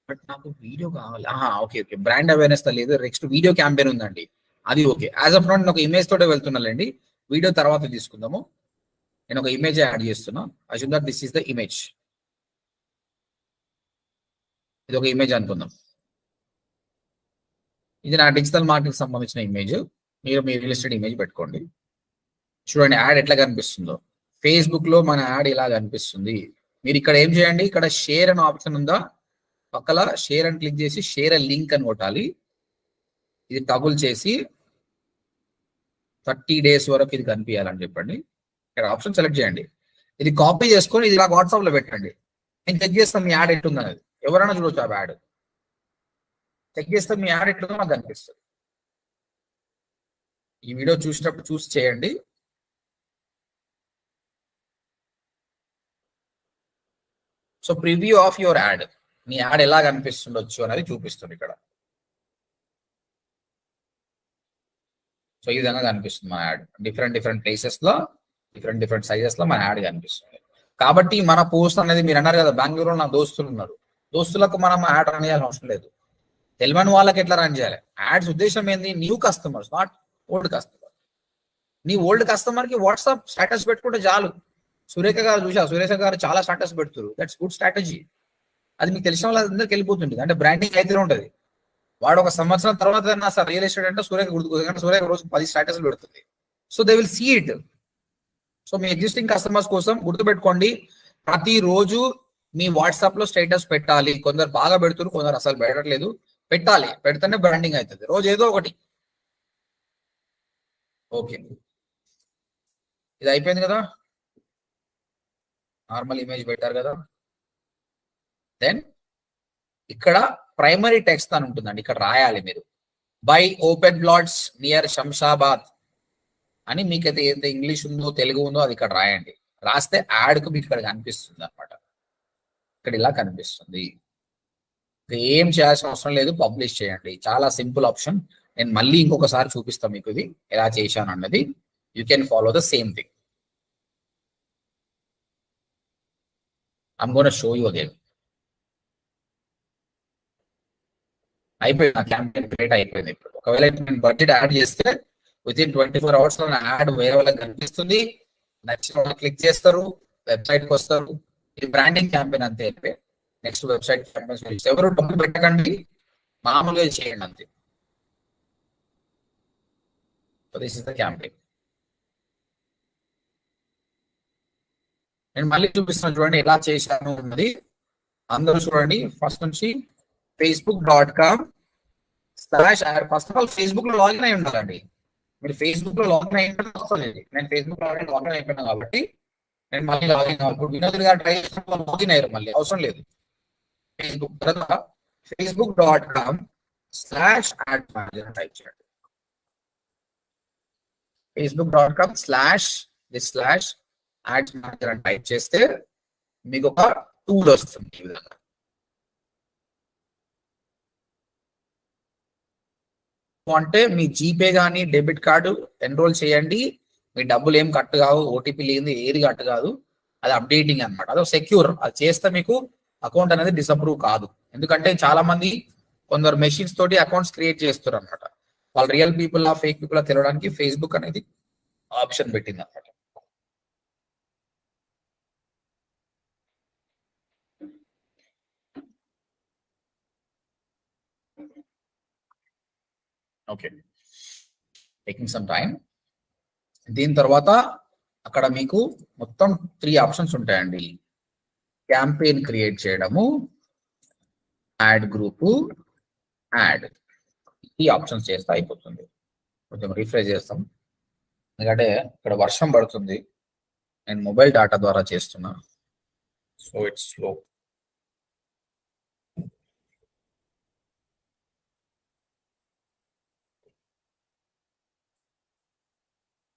బట్ నాకు వీడియో కావాలి. ఓకే ఓకే, బ్రాండ్ అవేర్నెస్ లేదు. నెక్స్ట్ వీడియో క్యాంపెయిన్ ఉందండి, అది ఓకే. యాజ్ ఆఫ్ నౌ నేను ఒక ఇమేజ్ తోటే వెళ్తున్నానండి. వీడియో తర్వాత తీసుకుందాము. నేను ఒక ఇమేజ్ యాడ్ చేస్తున్నా. Assume that this is the image. ఇది ఒక ఇమేజ్ అనుకుందాం. ఇది నా డిజిటల్ మార్కెటింగ్ సంబంధించిన ఇమేజ్. మీరు మీ రియల్ ఎస్టేట్ ఇమేజ్ పెట్టుకోండి. చూడండి యాడ్ ఎట్లా కనిపిస్తుందో. ఫేస్బుక్ లో మన యాడ్ ఇలా కనిపిస్తుంది. మీరు ఇక్కడ ఏం చేయండి, ఇక్కడ షేర్ అనే ఆప్షన్ ఉందా, పక్కల షేర్ అని క్లిక్ చేసి షేర్ లింక్ అని కొట్టాలి. ఇది టబుల్ చేసి 30 days వరకు ఇది కనిపించాలని చెప్పండి. ఇక్కడ ఆప్షన్ సెలెక్ట్ చేయండి. ఇది కాపీ చేసుకొని ఇది ఇలా వాట్సాప్ లో పెట్టండి. నేను చెక్ చేస్తాను మీ యాడ్ ఎట్లుంది అనేది. ఎవరైనా చూడొచ్చు ఆ యాడ్. చెక్ చేస్తే మీ యాడ్ ఎట్లుందో నాకు కనిపిస్తుంది. ఈ వీడియో చూసినప్పుడు చూసి చేయండి. So preview of your add, me add ఎలా కనిపిస్తుండొచ్చు అనేది చూపిస్తుంది ఇక్కడ. సో ఈ విధంగా కనిపిస్తుంది మన యాడ్. డిఫరెంట్ ప్లేసెస్ లో, డిఫరెంట్ సైజెస్ లో మన యాడ్ కనిపిస్తుంది. కాబట్టి మన పోస్ట్ అనేది, మీరు అన్నారు కదా బెంగళూరులో నా దోస్తులు ఉన్నారు, దోస్తులకు మనం యాడ్ రన్ చేయాల్సిన అవసరం లేదు. తెలియని వాళ్ళకి ఎట్లా రన్ చేయాలి? యాడ్స్ ఉద్దేశం ఏంది, new customers, not old customer. నీ ఓల్డ్ కస్టమర్ కి వాట్సాప్ స్టేటస్ పెట్టుకుంటే చాలు. సురేఖ గారు చూసా, సురేఖ గారు చాలా స్టేటస్ పెడుతున్నారు. That's good strategy. అది మీకు తెలిసిన వాళ్ళందరికీ వెళ్ళిపోతుంది. అంటే బ్రాండింగ్ అయితే ఉంటుంది. వాడు ఒక సంవత్సరం తర్వాత సార్ రియల్ ఎస్టేట్ అంటే సురేఖ గుర్తుకు, అంటే సురేఖ రోజు 10 స్టేటస్లు పెడుతుంది. So they will see it. So మీ ఎగ్జిస్టింగ్ కస్టమర్స్ కోసం గుర్తుపెట్టుకోండి, ప్రతిరోజు మీ వాట్సాప్ లో స్టేటస్ పెట్టాలి. కొందరు బాగా పెడుతున్నారు, కొందరు అసలు పెట్టట్లేదు. పెట్టాలి, పెడితేనే బ్రాండింగ్ అవుతుంది. రోజు ఏదో ఒకటి. ఓకే, ఇది అయిపోయింది కదా. నార్మల్ ఇమేజ్ పెట్టారు కదా. దెన్ ఇక్కడ ప్రైమరీ టెక్స్ట్ అని ఉంటుందండి. ఇక్కడ రాయాలి మీరు, by open plots near Shamshabad అని. మీకైతే ఏదైతే ఇంగ్లీష్ ఉందో తెలుగు ఉందో అది ఇక్కడ రాయండి. రాస్తే యాడ్ కు మీకు ఇక్కడ కనిపిస్తుంది అనమాట. ఇక్కడ ఇలా కనిపిస్తుంది. ఏం చేయాల్సిన అవసరం లేదు, పబ్లిష్ చేయండి. చాలా సింపుల్ ఆప్షన్. నేను మళ్ళీ ఇంకొకసారి చూపిస్తాను మీకు ఇది ఎలా చేశాను అన్నది. you can follow the same thing. I'm going to show you again. అయిపోయింది క్యాంపెయిన్ క్రియేట్ అయిపోయింది. ఇప్పుడు ఒకవేళ నేను బడ్జెట్ యాడ్ చేస్తే వితిన్ 24 hours లో నా యాడ్ వేరే వాళ్ళకి కనిపిస్తుంది, నచ్చిన వాళ్ళు క్లిక్ చేస్తారు, వెబ్సైట్ కి వస్తారు. ఇది బ్రాండింగ్ క్యాంపెయిన్ అంతే. నెక్స్ట్ వెబ్సైట్ క్యాంపెయిన్స్ ఎవరు డబ్బులు పెట్టకండి, మామూలుగా చేయండి అంతే. This is the campaign. నేను మళ్ళీ చూపిస్తున్నాను చూడండి ఎలా చేశాను ఉన్నది. అందరూ చూడండి ఫస్ట్ నుంచి facebook.com/ad. First of all Facebook లో లాగిన్ అయి ఉండాలండి. మీరు ఫేస్బుక్ లో లాగిన్ అయి ఉంటే వస్తుంది. నేను ఫేస్బుక్ లో లాగిన్ అయిపోయినా కాబట్టి నేను మళ్ళీ లాగిన్ అవ్వకూడదు. వినోద్ గారు ట్రై చేసినప్పుడు లాగిన్ అయ్యారు, మళ్ళీ అవసరం లేదు. ఫేస్బుక్ తర్వాత facebook.com/ad manager టైప్ చేయండి. facebook.com/ad manager అని టైప్ చేస్తే మీకు ఒక టూల్ వస్తుంది ఈ విధంగా. అంటే మీ జీపే కానీ డెబిట్ కార్డు ఎన్రోల్ చేయండి, మీ డబ్బులు ఏం కట్ కావు, ఓటీపీ లేదు, ఏది కట్ కాదు. అది అప్డేటింగ్ అనమాట, అది సెక్యూర్. అది చేస్తే మీకు అకౌంట్ అనేది డిసప్రూవ్ కాదు. ఎందుకంటే చాలా మంది కొందరు మెషిన్స్ తోటి అకౌంట్స్ క్రియేట్ చేస్తారు అనమాట. వాళ్ళు రియల్ పీపుల్ ఆ ఫేక్ పీపుల్ తెలియడానికి ఫేస్బుక్ అనేది ఆప్షన్ పెట్టింది అనమాట. Okay, taking some time. దీని తర్వాత అక్కడ మీకు మొత్తం 3 ఆప్షన్స్ ఉంటాయండి. క్యాంపెయిన్ క్రియేట్ చేయడము, యాడ్ గ్రూప్, యాడ్. ఈ ఆప్షన్స్ చేస్తే అయిపోతుంది. కొంచెం రిఫ్రెష్ చేస్తాం ఎందుకంటే ఇక్కడ వర్షం పడుతుంది, నేను మొబైల్ డేటా ద్వారా చేస్తున్నా, so it's slow.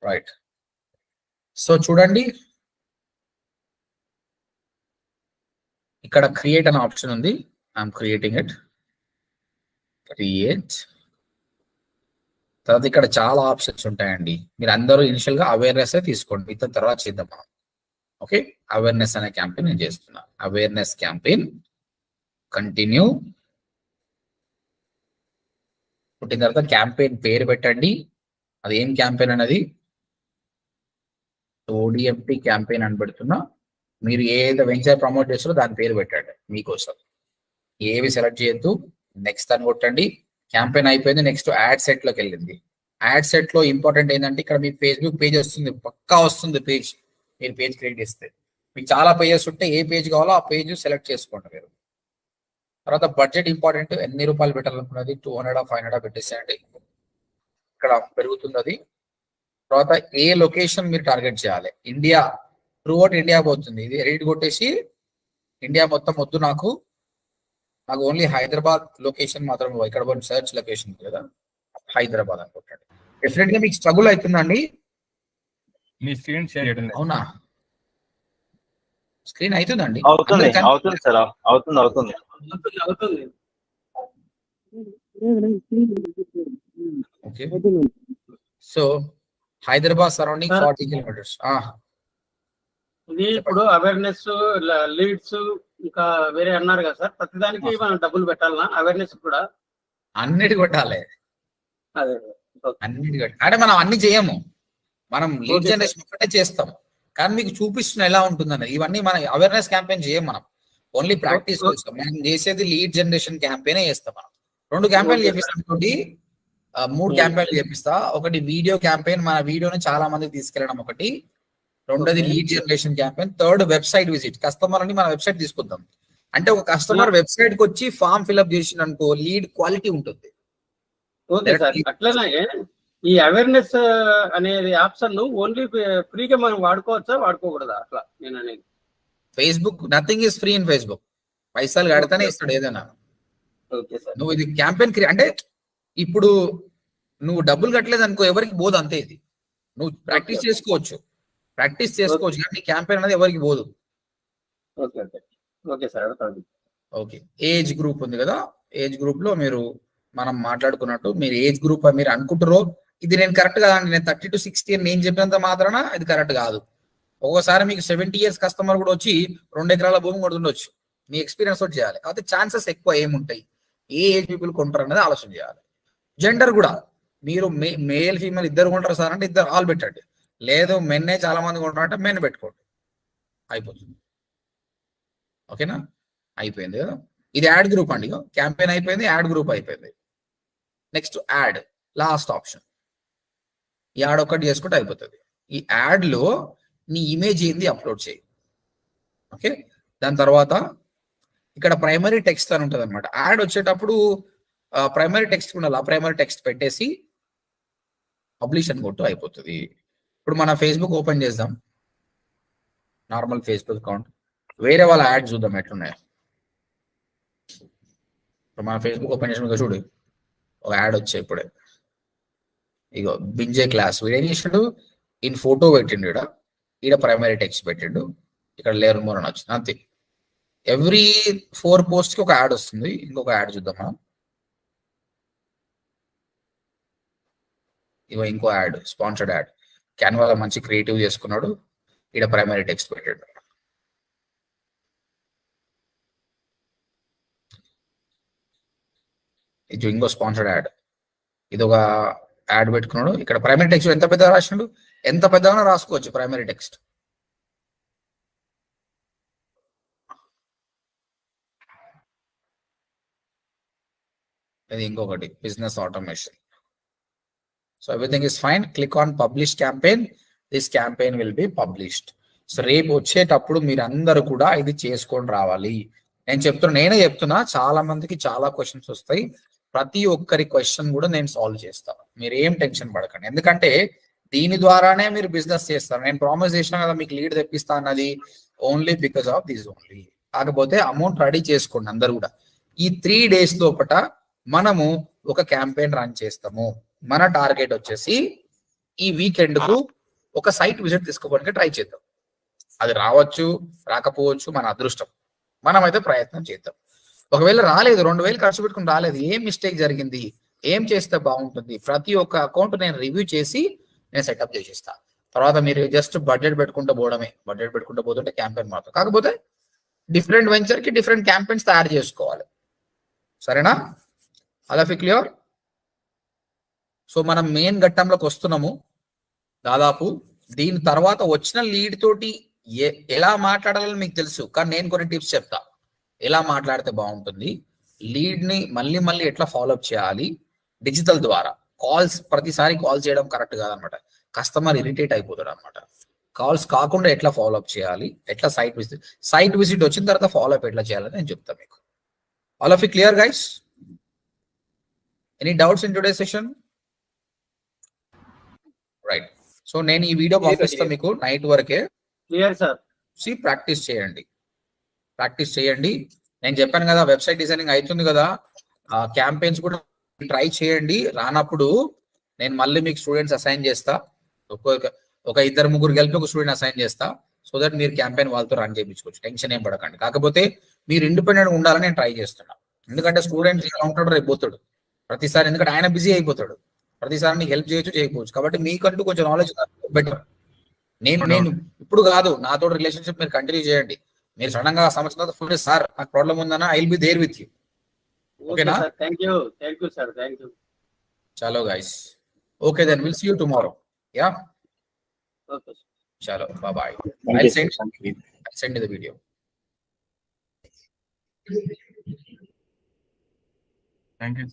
Right, so చూడండి ఇక్కడ క్రియేట్ అనే ఆప్షన్ ఉంది. I'm creating it. క్రియేట్ తర్వాత ఇక్కడ చాలా ఆప్షన్స్ ఉంటాయండి. మీరు అందరూ ఇనిషియల్ గా అవేర్నెస్ తీసుకోండి, మిగతా తర్వాత చేద్దాం మనం. ఓకే, అవేర్నెస్ అనే క్యాంపెయిన్ నేను చేస్తున్నా. అవేర్నెస్ క్యాంపెయిన్ కంటిన్యూ పుట్టిన తర్వాత క్యాంపెయిన్ పేరు పెట్టండి. అది ఏం క్యాంపెయిన్ అనేది ODMP క్యాంపెయిన్ అని పెడుతున్నా. మీరు ఏదో వెంచర్ ప్రమోట్ చేస్తారో దాని పేరు పెట్టండి మీకోసం. ఏవి సెలెక్ట్ చేయొద్దు, నెక్స్ట్ అని కొట్టండి. క్యాంపెయిన్ అయిపోయింది, నెక్స్ట్ యాడ్ సెట్ లోకి వెళ్ళింది. యాడ్ సెట్ లో ఇంపార్టెంట్ ఏంటంటే ఇక్కడ మీ ఫేస్బుక్ పేజ్ వస్తుంది, పక్కా వస్తుంది పేజ్. మీరు పేజ్ క్రియేట్ చేస్తే మీకు చాలా పేజెస్ ఉంటే ఏ పేజ్ కావాలో ఆ పేజ్ సెలెక్ట్ చేసుకోండి మీరు. తర్వాత బడ్జెట్ ఇంపార్టెంట్, ఎన్ని రూపాయలు పెట్టాలనుకున్నది 200 500 పెట్టేసేయండి, ఇక్కడ పెరుగుతుంది అది. తర్వాత ఏ లొకేషన్ మీరు టార్గెట్ చేయాలి. ఇండియా త్రూఅవుట్ ఇండియా పోతుంది. ఇది ఎడిట్ కొట్టేసి ఇండియా మొత్తం వద్దు, నాకు ఓన్లీ హైదరాబాద్ లొకేషన్ మాత్రం. ఇక్కడ సర్చ్ లొకేషన్ కదా, హైదరాబాద్ అనుకుంటాడు. డెఫినెట్ గా మీకు స్ట్రగుల్ అవుతుందండి. మీ స్క్రీన్ షేర్ చేయడం లేదు. అవునా, స్క్రీన్ అవుతుందండి. అవుతుంది సార్, అవుతుంది. అవుతుంది. Okay, so Hyderabad surrounding 40 kilometres. ఇది ఇప్పుడు అవేర్నెస్, లీడ్స్ ఇంకా వేరే అన్నారు కదా సార్, ప్రతిదానికి మనం డబ్బులు పెట్టాలనా? అవేర్నెస్ కూడా అన్నిటి కొట్టాలి. అదే అన్నిటి అంటే మనం అన్ని చేయము, మనం లీడ్ జనరేషన్ ఒకటే చేస్తాం. కానీ మీకు చూపిస్తున్న ఎలా ఉంటుందని. ఇవన్నీ మన అవేర్నెస్ క్యాంపెయిన్ చేయం మనం, ఓన్లీ ప్రాక్టీస్ చేస్తాం. మనం చేసేది లీడ్ జనరేషన్ క్యాంపెయిన్ చేస్తాం. మనం 2 క్యాంపెయిన్లు చేపిస్తాం, 3 క్యాంపెయిన్లు చేపిస్తా. ఒకటి వీడియో క్యాంపెయిన్, మన వీడియోని చాలా మందికి తీసుకెళ్ళడం ఒకటి. రెండోది lead generation campaign. Third website visit, customer అని మన వెబ్సైట్ తీసుకొద్దాం. అంటే ఒక కస్టమర్ వెబ్సైట్ కి వచ్చి ఫామ్ ఫిల్అప్ చేసిన అనుకో, లీడ్ క్వాలిటీ ఉంటుంది. ఓకే సార్, అట్లనే ఈ అవేర్నెస్ అనేది ఆప్షన్ ఓన్లీ ఫ్రీగా మనం వాడుకోవచ్చా, వాడుకోకూడదా? అట్లా నేను అనేది. Facebook nothing is free in Facebook, పైసలు కడితేనే ఇస్తాడు ఏదైనా. ఓకే సార్, నువ్వు ఇది క్యాంపెయిన్ అంటే ఇప్పుడు నువ్వు డబ్బులు కట్టలేదు అనుకో, ఎవరికి పోదు అంతే. ఇది నువ్వు ప్రాక్టీస్ చేసుకోవచ్చు కానీ క్యాంపెయిన్ అనేది ఎవరికి పోదు. Okay sir. Okay, age group ఉంది కదా, ఏజ్ గ్రూప్ లో మీరు మనం మాట్లాడుకున్నట్టు మీరు ఏజ్ గ్రూప్ మీరు అనుకుంటారో ఇది నేను కరెక్ట్ కాదండి, నేను 30 to 60 అని నేను చెప్పినంత మాత్రాన ఇది కరెక్ట్ కాదు. ఒక్కోసారి మీకు 70 years కస్టమర్ కూడా వచ్చి 2 ఎకరాల భూమి కూడా ఉండొచ్చు. మీ ఎక్స్పీరియన్స్ తోటి చేయాలి. కాబట్టి ఛాన్సెస్ ఎక్కువ ఏముంటాయి, ఏ ఏజ్ పీపుల్ కొంటారు అనేది ఆలోచన చేయాలి. జెండర్ కూడా మీరు మేల్ ఫీమేల్ ఇద్దరు కొంటారు సార్ అంటే ఇద్దరు ఆల్ పెట్టండి. లేదు మెన్నే చాలా మంది కొంటారు అంటే మెన్ పెట్టుకోండి, అయిపోతుంది. ఓకేనా, అయిపోయింది కదా. ఇది యాడ్ గ్రూప్ అండి. క్యాంపెయిన్ అయిపోయింది, యాడ్ గ్రూప్ అయిపోయింది. Next add, last option. ఈ యాడ్ ఒకటి చేసుకుంటే అయిపోతుంది. ఈ యాడ్ లో నీ ఇమేజ్ ఏంది అప్లోడ్ చేయి. ఓకే, దాని తర్వాత ఇక్కడ ప్రైమరీ టెక్స్ట్ అని ఉంటుంది అనమాట. యాడ్ వచ్చేటప్పుడు ప్రైమరీ టెక్స్ట్ ఉండాలి. ఆ ప్రైమరీ టెక్స్ట్ పెట్టేసి పబ్లిష్ అని కొట్టు, అయిపోతుంది. ఇప్పుడు మన ఫేస్బుక్ ఓపెన్ చేద్దాం, నార్మల్ ఫేస్బుక్ అకౌంట్. వేరే వాళ్ళ యాడ్ చూద్దాం ఎట్లున్నాయి. ఇప్పుడు మన ఫేస్బుక్ ఓపెన్ చేసిన చూడు, ఒక యాడ్ వచ్చాయి ఇప్పుడే. ఇగో బింజే క్లాస్. వీడు ఏం చేసిండు, ఇన్ ఫోటో పెట్టిండు, ఈడ ప్రైమరీ టెక్స్ట్ పెట్టిండు, ఇక్కడ లేరు మోర్ అని వచ్చింది, అంతే. ఎవ్రీ 4 పోస్ట్ కి ఒక యాడ్ వస్తుంది. ఇంకొక యాడ్ చూద్దాం మనం. ఇగో ఇంకో యాడ్, స్పాన్సర్డ్ యాడ్. క్యాన్వాలో మంచి క్రియేటివ్ చేసుకున్నాడు, ఈడ ప్రైమరీ టెక్స్ట్ పెట్టాడు. ఇది ఇంకో స్పాన్సర్డ్ యాడ్. ఇది ఒక యాడ్ పెట్టుకున్నాడు. ఇక్కడ ప్రైమరీ టెక్స్ట్ ఎంత పెద్దగా రాసినాడు, ఎంత పెద్దగా రాసుకోవచ్చు ప్రైమరీ టెక్స్ట్. ఇది ఇంకొకటి business automation. So everything is fine. Click on publish campaign. This campaign will be published. So రేపు వచ్చేటప్పుడు మీరు అందరూ కూడా ఇది చేసుకొని రావాలి. నేనే చెప్తున్నా, చాలా మందికి చాలా క్వశ్చన్స్ వస్తాయి. ప్రతి ఒక్కరి క్వశ్చన్ కూడా నేను సాల్వ్ చేస్తాను, మీరు ఏం టెన్షన్ పడకండి. ఎందుకంటే దీని ద్వారానే మీరు బిజినెస్ చేస్తారు. నేను ప్రామిస్ చేసిన కదా మీకు లీడ్ తెప్పిస్తా అన్నది only because of this only. కాకపోతే అమౌంట్ రెడీ చేసుకోండి అందరు కూడా. ఈ 3 days లోపట మనము ఒక క్యాంపెయిన్ రన్ చేస్తాము. మన టార్గెట్ వచ్చేసి ఈ వీకెండ్ కు ఒక సైట్ విజిట్ తీసుకోవడానికి ట్రై చేద్దాం. అది రావచ్చు, రాకపోవచ్చు, మన అదృష్టం. మనమైతే ప్రయత్నం చేద్దాం. ఒకవేళ రాలేదు, 2000 ఖర్చు పెట్టుకుని రాలేదు, ఏం మిస్టేక్ జరిగింది, ఏం చేస్తే బాగుంటుంది, ప్రతి ఒక్క అకౌంట్ నేను రివ్యూ చేసి నేను సెటప్ చేసిస్తా. తర్వాత మీరు జస్ట్ బడ్జెట్ పెట్టుకుంటూ పోవడమే. బడ్జెట్ పెట్టుకుంటూ పోతుంటే క్యాంపెయిన్ మాత్రం. కాకపోతే డిఫరెంట్ వెంచర్ కి డిఫరెంట్ క్యాంపెయిన్స్ తయారు చేసుకోవాలి. సరేనా, అలా క్లియర్. సో మనం మెయిన్ ఘట్టంలోకి వస్తున్నాము దాదాపు. దీని తర్వాత వచ్చిన లీడ్ తోటి ఎలా మాట్లాడాలని మీకు తెలుసు, కానీ నేను కొన్ని టిప్స్ చెప్తా. ఎలా మాట్లాడితే బాగుంటుంది, లీడ్ ని మళ్ళీ మళ్ళీ ఎట్లా ఫాలోఅప్ చేయాలి డిజిటల్ ద్వారా. కాల్స్ ప్రతిసారి కాల్ చేయడం కరెక్ట్ కాదనమాట, కస్టమర్ ఇరిటేట్ అయిపోతాడు అనమాట. కాల్స్ కాకుండా ఎట్లా ఫాలోఅప్ చేయాలి, ఎట్లా సైట్ విజిట్ వచ్చిన తర్వాత ఫాలోఅప్ ఎట్లా చేయాలని నేను చెప్తాను మీకు. All of you clear guys? Any doubts in today session? Right. So నేను ఈ వీడియో పంపిస్తాను మీకు నైట్ వరకే. Clear sir. ప్రాక్టీస్ చేయండి. నేను చెప్పాను కదా వెబ్సైట్ డిజైనింగ్ అవుతుంది కదా, క్యాంపెయిన్స్ కూడా ట్రై చేయండి. రానప్పుడు నేను మళ్ళీ మీకు స్టూడెంట్స్ అసైన్ చేస్తా. ఒక 2-3 కలిపి ఒక స్టూడెంట్ అసైన్ చేస్తా. సో దట్ మీరు క్యాంపెయిన్ వాళ్ళతో రన్ చేయించుకోవచ్చు. టెన్షన్ ఏం పడకండి. కాకపోతే మీరు ఇండిపెండెంట్ ఉండాలని నేను ట్రై చేస్తున్నా. ఎందుకంటే స్టూడెంట్ ఎలా ఉంటాడు రేపు పోతాడు ప్రతిసారి, ఎందుకంటే ఆయన బిజీ అయిపోతాడు. ప్రతిసారి నీకు హెల్ప్ చేయొచ్చు, చేయకపోవచ్చు. కాబట్టి మీకంటూ కొంచెం నాలెడ్జ్ బెటర్. నేను ఇప్పుడు కాదు, నాతో రిలేషన్షిప్ మీరు కంటిన్యూ చేయండి. మీరు సడన్ గా సంవత్సరం తర్వాత ఫుల్ సార్ నాకు ప్రాబ్లం ఉందన్నా, I will be there with you. ఓకేనా? Thank you sir. థాంక్యూ. చలో guys, okay then will see you tomorrow. Yeah, okay. చలో, bye. I'll send you the video. Thank you.